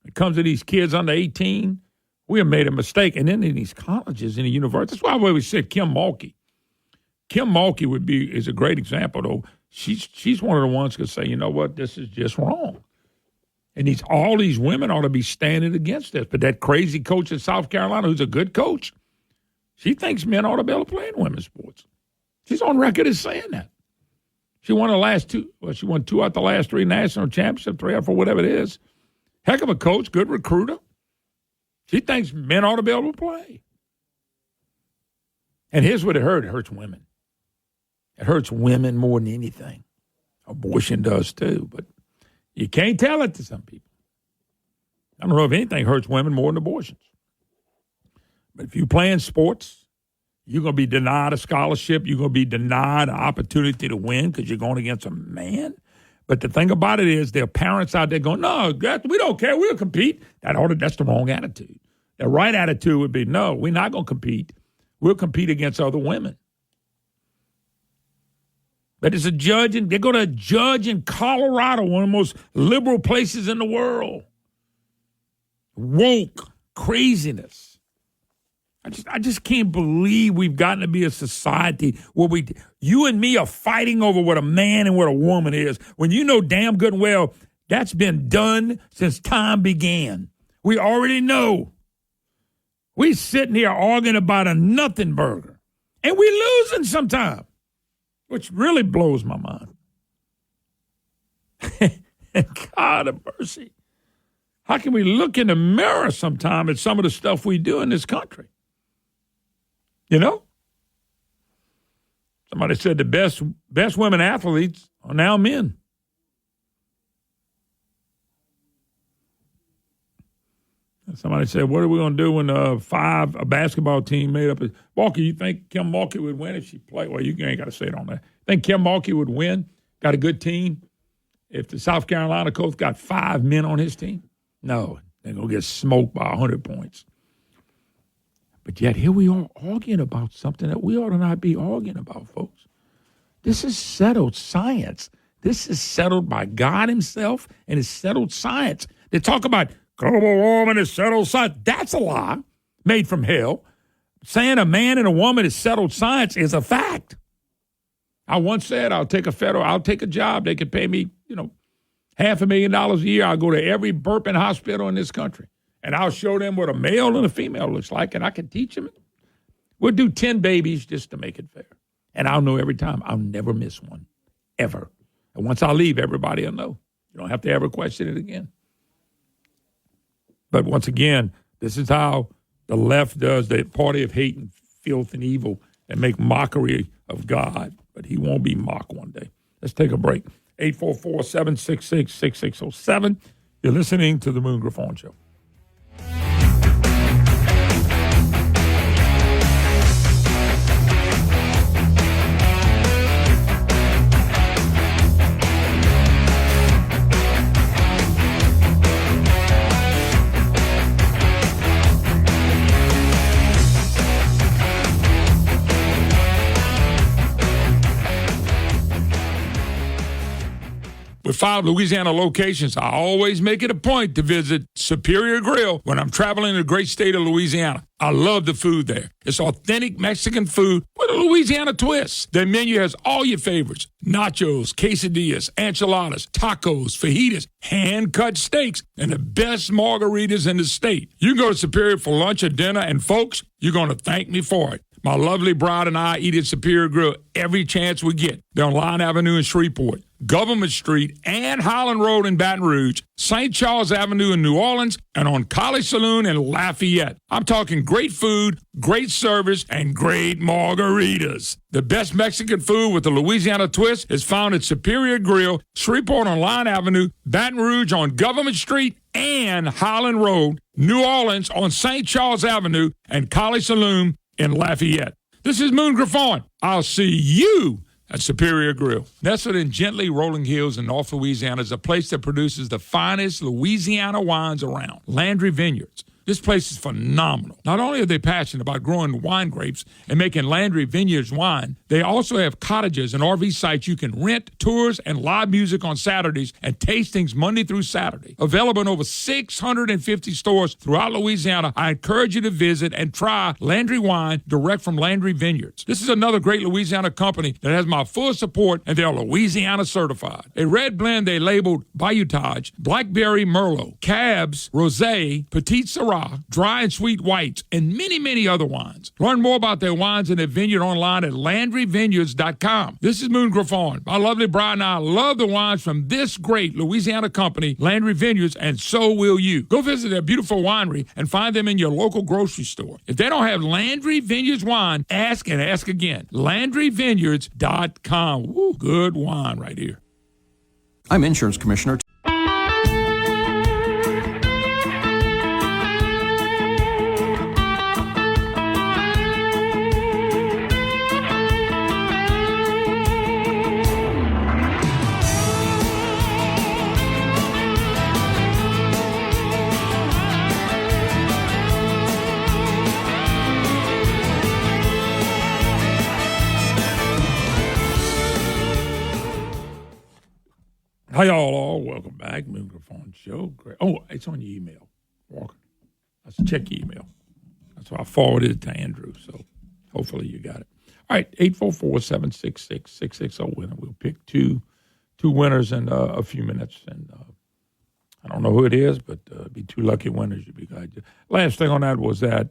When it comes to these kids under 18, we have made a mistake. And then in these colleges and the universities, that's why we said Kim Mulkey. Kim Mulkey is a great example, though. She's one of the ones who could say, you know what, this is just wrong. And all these women ought to be standing against this. But that crazy coach in South Carolina, who's a good coach, she thinks men ought to be able to play in women's sports. She's on record as saying that. She won she won 2 out the last 3 national championships, 3 or 4, whatever it is. Heck of a coach, good recruiter. She thinks men ought to be able to play. And here's what it hurts. It hurts women. It hurts women more than anything. Abortion does too, but you can't tell it to some people. I don't know if anything hurts women more than abortions. But if you play in sports, you're going to be denied a scholarship. You're going to be denied an opportunity to win because you're going against a man. But the thing about it is there are parents out there going, no, we don't care. We'll compete. That's the wrong attitude. The right attitude would be, no, we're not going to compete. We'll compete against other women. But it's a judge, and they go to a judge in Colorado, one of the most liberal places in the world. woke craziness. I just can't believe we've gotten to be a society where you and me are fighting over what a man and what a woman is, when you know damn good and well that's been done since time began. We already know. We sitting here arguing about a nothing burger, and we losing sometimes, which really blows my mind. God of mercy. How can we look in the mirror sometime at some of the stuff we do in this country? You know? Somebody said the best women athletes are now men. Somebody said, what are we going to do when a basketball team made up of Mulkey? You think Kim Mulkey would win if she played? Well, you ain't got to say it on that. Think Kim Mulkey would win? Got a good team? If the South Carolina coach got 5 men on his team? No, they're going to get smoked by 100 points. But yet here we are arguing about something that we ought to not be arguing about, folks. This is settled science. This is settled by God himself, and it's settled science. They talk about global warming is settled science. That's a lie made from hell. Saying a man and a woman is settled science is a fact. I once said I'll take a job. They could pay me, $500,000 a year. I'll go to every burping hospital in this country, and I'll show them what a male and a female looks like, and I can teach them. We'll do 10 babies just to make it fair. And I'll know every time. I'll never miss one, ever. And once I leave, everybody will know. You don't have to ever question it again. But once again, this is how the left does the party of hate and filth and evil and make mockery of God. But he won't be mocked one day. Let's take a break. 844-766-6607. You're listening to The Moon Griffon Show. With 5 Louisiana locations, I always make it a point to visit Superior Grill when I'm traveling the great state of Louisiana. I love the food there. It's authentic Mexican food with a Louisiana twist. Their menu has all your favorites: nachos, quesadillas, enchiladas, tacos, fajitas, hand-cut steaks, and the best margaritas in the state. You can go to Superior for lunch or dinner, and folks, you're going to thank me for it. My lovely bride and I eat at Superior Grill every chance we get. They're on Line Avenue in Shreveport, Government Street and Highland Road in Baton Rouge, St. Charles Avenue in New Orleans, and on College Saloon in Lafayette. I'm talking great food, great service, and great margaritas. The best Mexican food with the Louisiana twist is found at Superior Grill, Shreveport on Line Avenue, Baton Rouge on Government Street and Highland Road, New Orleans on St. Charles Avenue, and College Saloon in Lafayette. This is Moon Griffon. I'll see you at Superior Grill. Nestled in gently rolling hills in North Louisiana is a place that produces the finest Louisiana wines around, Landry Vineyards. This place is phenomenal. Not only are they passionate about growing wine grapes and making Landry Vineyards wine, they also have cottages and RV sites you can rent, tours, and live music on Saturdays and tastings Monday through Saturday. Available in over 650 stores throughout Louisiana, I encourage you to visit and try Landry wine direct from Landry Vineyards. This is another great Louisiana company that has my full support, and they're Louisiana certified. A red blend they labeled Bayoutage, Blackberry Merlot, Cabs, Rosé, Petite Syrah, dry and sweet whites, and many, many other wines. Learn more about their wines and their vineyard online at LandryVineyards.com. This is Moon Griffon. My lovely bride and I love the wines from this great Louisiana company, Landry Vineyards, and so will you. Go visit their beautiful winery and find them in your local grocery store. If they don't have Landry Vineyards wine, ask and ask again. LandryVineyards.com. Woo, good wine right here. I'm Insurance Commissioner. Hi, y'all. Welcome back. Moon Griffon Show. Great. Oh, it's on your email, Walker. Let's check your email. So I forwarded it to Andrew, so hopefully you got it. All right, 844-766-6660 winner. We'll pick two winners in a few minutes, and I don't know who it is, but be two lucky winners. You'd be glad. Last thing on that was that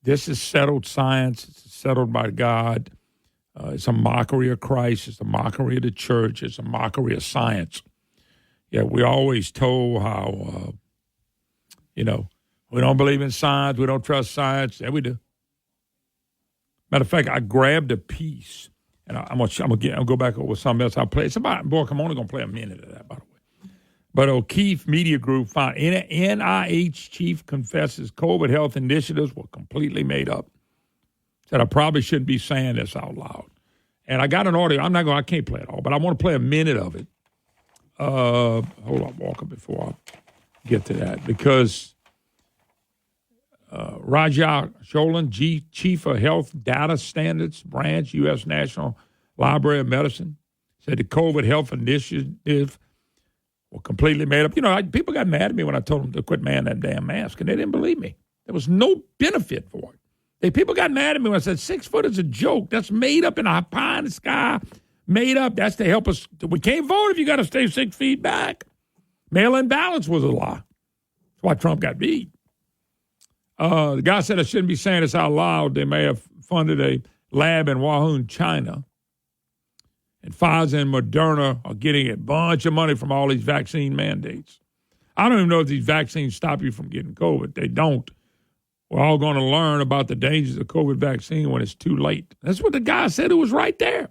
this is settled science. It's settled by God. It's a mockery of Christ. It's a mockery of the church. It's a mockery of science. Yeah, we always told how, we don't believe in science. We don't trust science. Yeah, we do. Matter of fact, I grabbed a piece, and I'm gonna go back over something else. I'll play. It's about, boy, I'm only gonna play a minute of that, by the way. But O'Keefe Media Group found NIH chief confesses COVID health initiatives were completely made up. Said I probably shouldn't be saying this out loud. And I got an audio. I can't play it all, but I want to play a minute of it. Hold on, Walker, before I get to that, because Raja Cholan, Chief of Health Data Standards Branch, U.S. National Library of Medicine, said the COVID health initiative were completely made up. People got mad at me when I told them to quit wearing that damn mask, and they didn't believe me. There was no benefit for it. People got mad at me when I said 6 foot is a joke. That's made up in a pie in the sky. Made up. That's to help us. We can't vote if you got to stay 6 feet back. Mail-in ballots was a lie. That's why Trump got beat. The guy said I shouldn't be saying this out loud. They may have funded a lab in Wuhan, China. And Pfizer and Moderna are getting a bunch of money from all these vaccine mandates. I don't even know if these vaccines stop you from getting COVID. They don't. We're all going to learn about the dangers of COVID vaccine when it's too late. That's what the guy said. It was right there.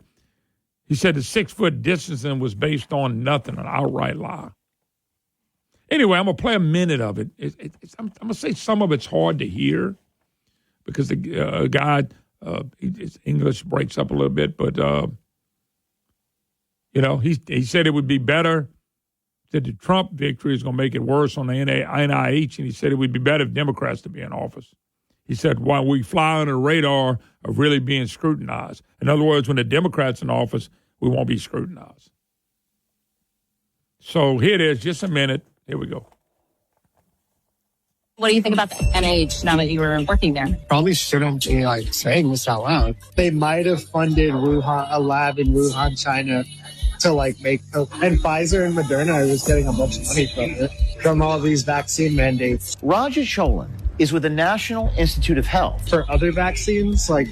He said the 6 foot distancing was based on nothing, an outright lie. Anyway, I'm going to play a minute of it. I'm going to say some of it's hard to hear because the guy, his English breaks up a little bit, but, he said it would be better. Said the Trump victory is going to make it worse on the NIH, and he said it would be better if Democrats to be in office. He said, while we fly under the radar of really being scrutinized. In other words, when the Democrats in office, we won't be scrutinized. So here it is, just a minute. Here we go. What do you think about the NIH now that you were working there? Probably shouldn't be saying this out loud. They might have funded a lab in Wuhan, China, to make and Pfizer and Moderna was getting a bunch of money from all these vaccine mandates. Raja Cholan is with the National Institute of Health. For other vaccines, like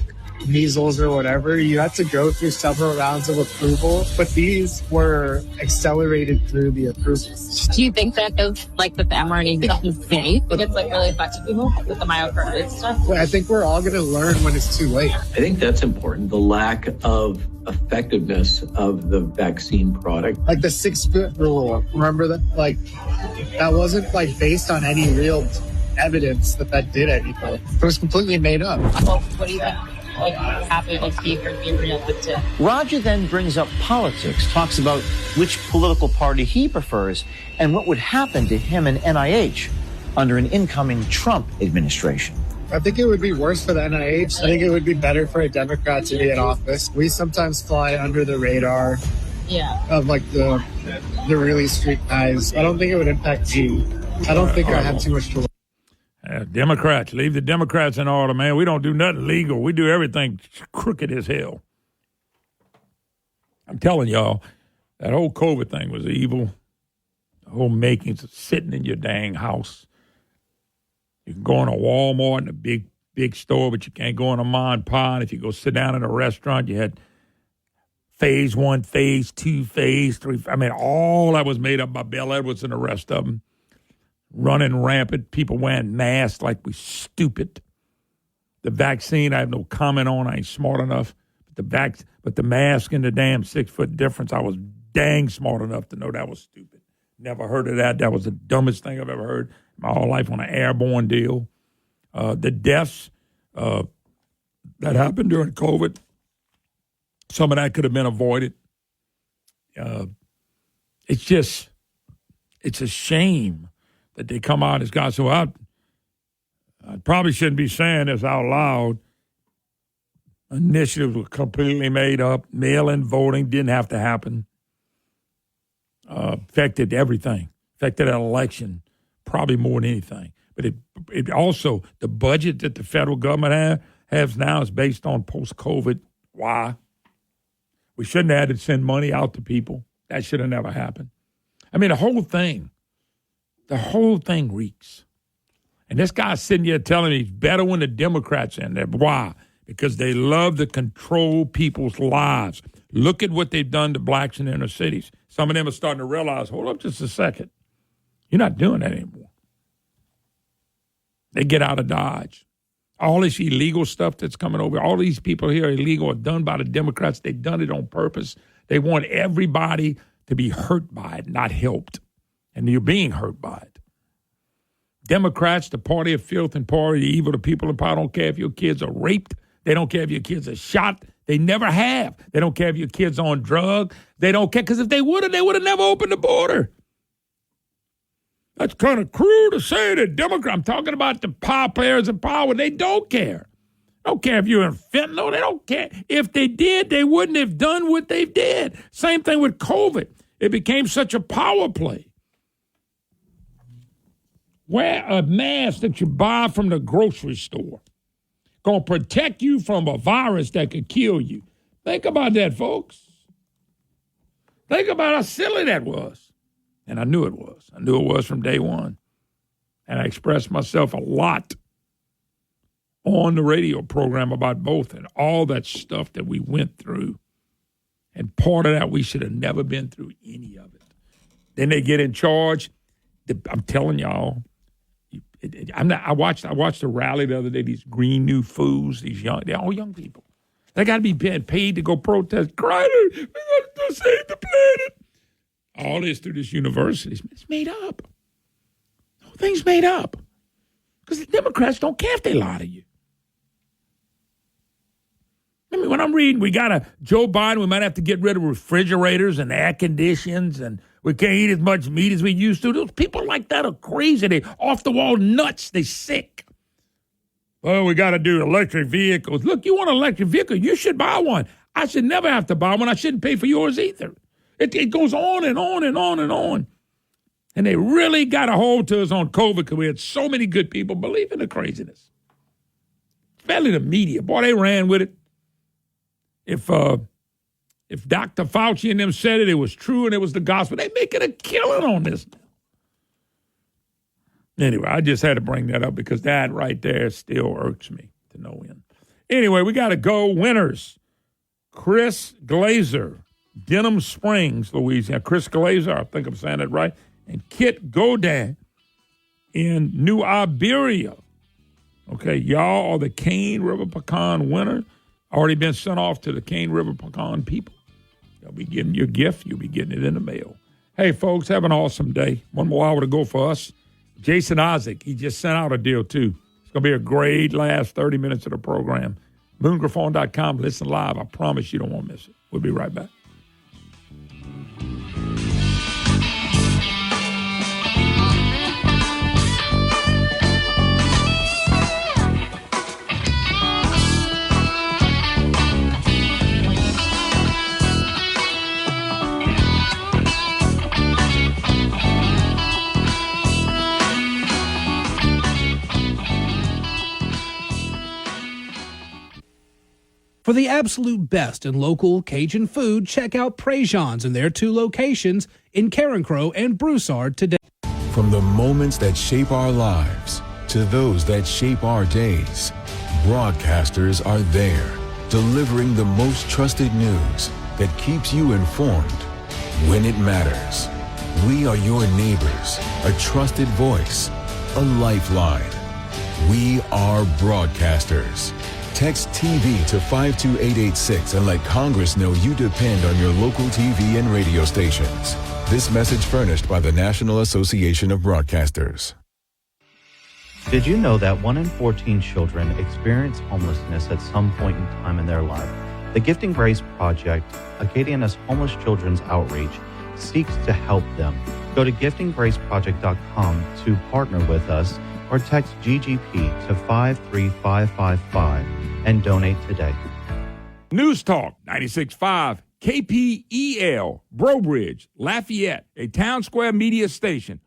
measles or whatever, you have to go through several rounds of approval, but these were accelerated through the approvals. Do you think that with the mRNA is safe? It's really affected people with the myocarditis stuff? Well, I think we're all going to learn when it's too late. I think that's important. The lack of effectiveness of the vaccine product. The 6 foot rule. Remember that? That wasn't based on any real evidence that did anything. It was completely made up. Well, what do you think? Happened Raja then brings up politics, talks about which political party he prefers and what would happen to him and NIH under an incoming Trump administration. I think it would be worse for the NIH. I think it would be better for a Democrat to be in office. We sometimes fly under the radar of the really street guys. I don't think it would impact you. I don't think I have too much to learn. Democrats, leave the Democrats in order, man. We don't do nothing legal. We do everything crooked as hell. I'm telling y'all, that whole COVID thing was evil. The whole makings of sitting in your dang house. You can go in a Walmart and a big store, but you can't go in a Mon Pond. If you go sit down in a restaurant, you had phase 1, phase 2, phase 3. All that was made up by Bill Edwards and the rest of them. Running rampant, people wearing masks like we stupid. The vaccine, I have no comment on. I ain't smart enough. But the mask and the damn 6 foot difference, I was dang smart enough to know that was stupid. Never heard of that. That was the dumbest thing I've ever heard my whole life on an airborne deal. The deaths that happened during COVID, some of that could have been avoided. It's a shame that they come out as God. So I probably shouldn't be saying this out loud. Initiatives were completely made up. Mail-in voting didn't have to happen. Affected everything. Affected an election probably more than anything. But it also, the budget that the federal government has now is based on post-COVID. Why? We shouldn't have had to send money out to people. That should have never happened. I mean, the whole thing reeks. And this guy's sitting here telling me it's better when the Democrats are in there. Why? Because they love to control people's lives. Look at what they've done to blacks in inner cities. Some of them are starting to realize, hold up just a second. You're not doing that anymore. They get out of Dodge. All this illegal stuff that's coming over, all these people here are illegal, are done by the Democrats. They've done it on purpose. They want everybody to be hurt by it, not helped. And you're being hurt by it. Democrats, the party of filth and party of evil, the people in power, don't care if your kids are raped. They don't care if your kids are shot. They never have. They don't care if your kids are on drugs. They don't care, because if they would have never opened the border. That's kind of cruel to say that Democrat. I'm talking about the power players in power. They don't care. They don't care if you're in fentanyl. They don't care. If they did, they wouldn't have done what they did. Same thing with COVID. It became such a power play. Wear a mask that you buy from the grocery store. Going to protect you from a virus that could kill you. Think about that, folks. Think about how silly that was. And I knew it was. I knew it was from day one. And I expressed myself a lot on the radio program about both and all that stuff that we went through. And part of that, we should have never been through any of it. Then they get in charge. I'm telling y'all, I watched the rally the other day, these green new fools, they're all young people. They got to be paid to go protest. Crying, we got to save the planet. All this through this university. It's made up. The whole thing's made up. Because the Democrats don't care if they lie to you. I mean, when I'm reading, we got Joe Biden, we might have to get rid of refrigerators and air conditions, and we can't eat as much meat as we used to. Those people like that are crazy. They off-the-wall nuts. They sick. Well, we got to do electric vehicles. Look, you want an electric vehicle, you should buy one. I should never have to buy one. I shouldn't pay for yours either. It goes on and on and on and on. And they really got a hold to us on COVID because we had so many good people believing the craziness. Especially the media. Boy, they ran with it. If Dr. Fauci and them said it, it was true and it was the gospel. They making a killing on this now. Anyway, I just had to bring that up because that right there still irks me to no end. Anyway, we got to go. Winners. Chris Glazer, Denham Springs, Louisiana. Chris Glazer, I think I'm saying that right. And Kit Godin in New Iberia. Okay, y'all are the Cane River Pecan winner. Already been sent off to the Cane River Pecan people. You'll be getting your gift. You'll be getting it in the mail. Hey, folks, have an awesome day. One more hour to go for us. Jason Isaac, he just sent out a deal, too. It's going to be a great last 30 minutes of the program. Moongraphone.com. Listen live. I promise you don't want to miss it. We'll be right back. For the absolute best in local Cajun food, check out Préjean's in their 2 locations in Carencro and Broussard today. From the moments that shape our lives to those that shape our days, broadcasters are there, delivering the most trusted news that keeps you informed when it matters. We are your neighbors, a trusted voice, a lifeline. We are broadcasters. Text TV to 52886 and let Congress know you depend on your local TV and radio stations. This message furnished by the National Association of Broadcasters. Did you know that 1 in 14 children experience homelessness at some point in time in their life? The Gifting Grace Project, Acadiana's homeless children's outreach, seeks to help them. Go to giftinggraceproject.com to partner with us or text GGP to 53555 and donate today. News Talk 96.5 KPEL, Brobridge, Lafayette, a Town Square media station.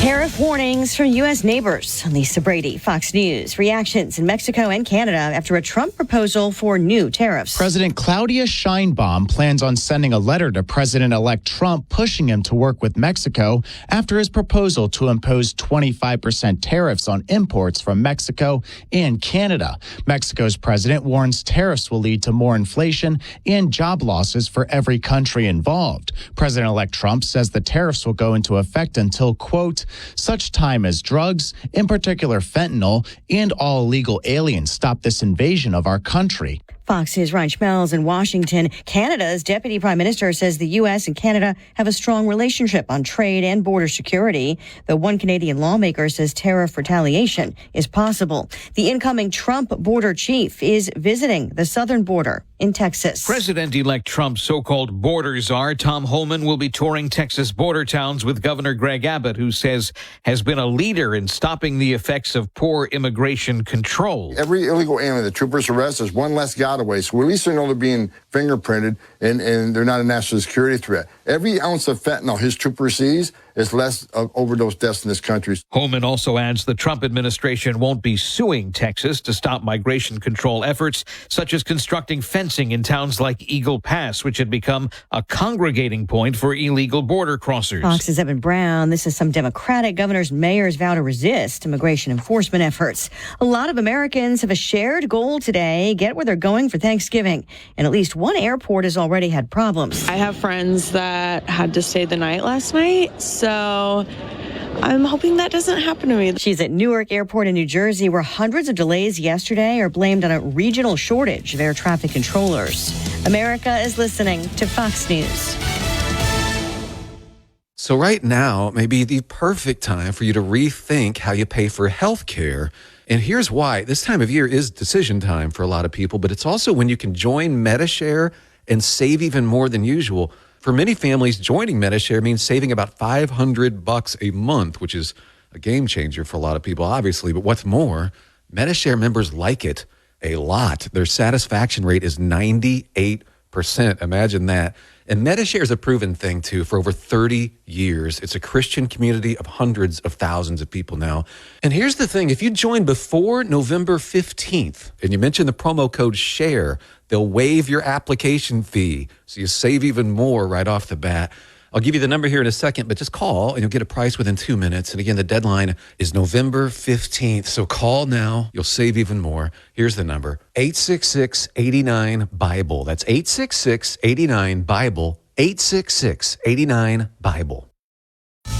Tariff warnings from U.S. neighbors. Lisa Brady, Fox News. Reactions in Mexico and Canada after a Trump proposal for new tariffs. President Claudia Sheinbaum plans on sending a letter to President-elect Trump pushing him to work with Mexico after his proposal to impose 25% tariffs on imports from Mexico and Canada. Mexico's president warns tariffs will lead to more inflation and job losses for every country involved. President-elect Trump says the tariffs will go into effect until, quote, such time as drugs, in particular fentanyl, and all illegal aliens stop this invasion of our country. Fox's Ryan Schmelz in Washington. Canada's deputy prime minister says the U.S. and Canada have a strong relationship on trade and border security, though one Canadian lawmaker says tariff retaliation is possible. The incoming Trump border chief is visiting the southern border in Texas. President-elect Trump's so-called border czar, Tom Homan, will be touring Texas border towns with Governor Greg Abbott, who says has been a leader in stopping the effects of poor immigration control. Every illegal alien the troopers arrest is one less guy away, so at least they know they're being fingerprinted and they're not a national security threat. Every ounce of fentanyl his trooper sees is less of overdose deaths in this country. Homan also adds the Trump administration won't be suing Texas to stop migration control efforts, such as constructing fencing in towns like Eagle Pass, which had become a congregating point for illegal border crossers. Fox's Evan Brown. This is some Democratic governors and mayors vow to resist immigration enforcement efforts. A lot of Americans have a shared goal today, get where they're going for Thanksgiving. And at least one airport has already had problems. I have friends that had to stay the night last night, so I'm hoping that doesn't happen to me. She's at Newark Airport in New Jersey, where hundreds of delays yesterday are blamed on a regional shortage of air traffic controllers. America is listening to Fox News. So right now may be the perfect time for you to rethink how you pay for health care. And here's why. This time of year is decision time for a lot of people, but it's also when you can join Medi-Share and save even more than usual. For many families, joining Medi-Share means saving about $500 a month, which is a game changer for a lot of people, obviously. But what's more, Medi-Share members like it a lot. Their satisfaction rate is 98%. Imagine that. And Medi-Share is a proven thing, too, for over 30 years. It's a Christian community of hundreds of thousands of people now. And here's the thing. If you join before November 15th and you mention the promo code SHARE, they'll waive your application fee, so you save even more right off the bat. I'll give you the number here in a second, but just call and you'll get a price within 2 minutes. And again, the deadline is November 15th. So call now. You'll save even more. Here's the number, 866-89-BIBLE. That's 866-89-BIBLE, 866-89-BIBLE.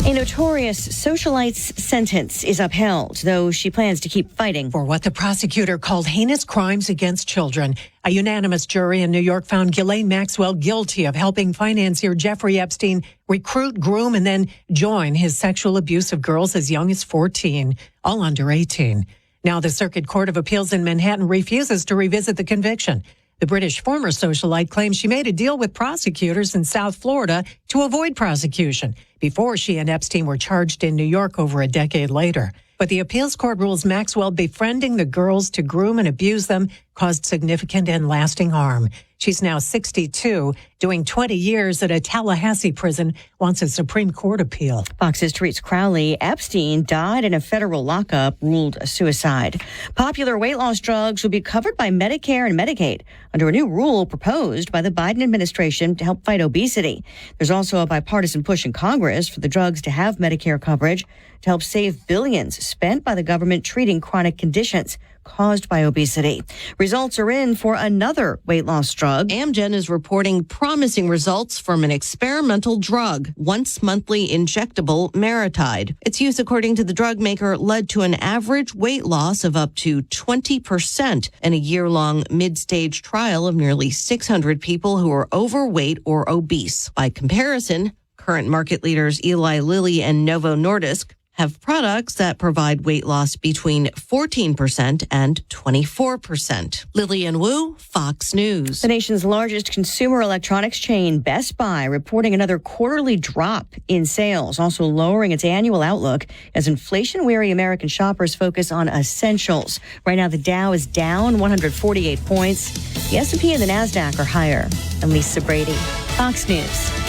A notorious socialite's sentence is upheld, though she plans to keep fighting for what the prosecutor called heinous crimes against children. A unanimous jury in New York found Ghislaine Maxwell guilty of helping financier Jeffrey Epstein recruit, groom, and then join his sexual abuse of girls as young as 14, all under 18. Now the Circuit Court of Appeals in Manhattan refuses to revisit the conviction. The British former socialite claims she made a deal with prosecutors in South Florida to avoid prosecution before she and Epstein were charged in New York over a decade later. But the appeals court rules Maxwell befriending the girls to groom and abuse them caused significant and lasting harm. She's now 62, doing 20 years at a Tallahassee prison, wants a Supreme Court appeal. Fox's Therese Crowley. Epstein died in a federal lockup, ruled a suicide. Popular weight loss drugs will be covered by Medicare and Medicaid under a new rule proposed by the Biden administration to help fight obesity. There's also a bipartisan push in Congress for the drugs to have Medicare coverage to help save billions spent by the government treating chronic conditions caused by obesity. Results are in for another weight loss drug. Amgen is reporting promising results from an experimental drug, once monthly injectable Maritide. Its use, according to the drug maker, led to an average weight loss of up to 20% in a year-long mid-stage trial of nearly 600 people who are overweight or obese. By comparison, current market leaders Eli Lilly and Novo Nordisk have products that provide weight loss between 14% and 24%. Lillian Wu, Fox News. The nation's largest consumer electronics chain, Best Buy, reporting another quarterly drop in sales, also lowering its annual outlook as inflation-weary American shoppers focus on essentials. Right now, the Dow is down 148 points. The S&P and the NASDAQ are higher. I'm Lisa Brady, Fox News.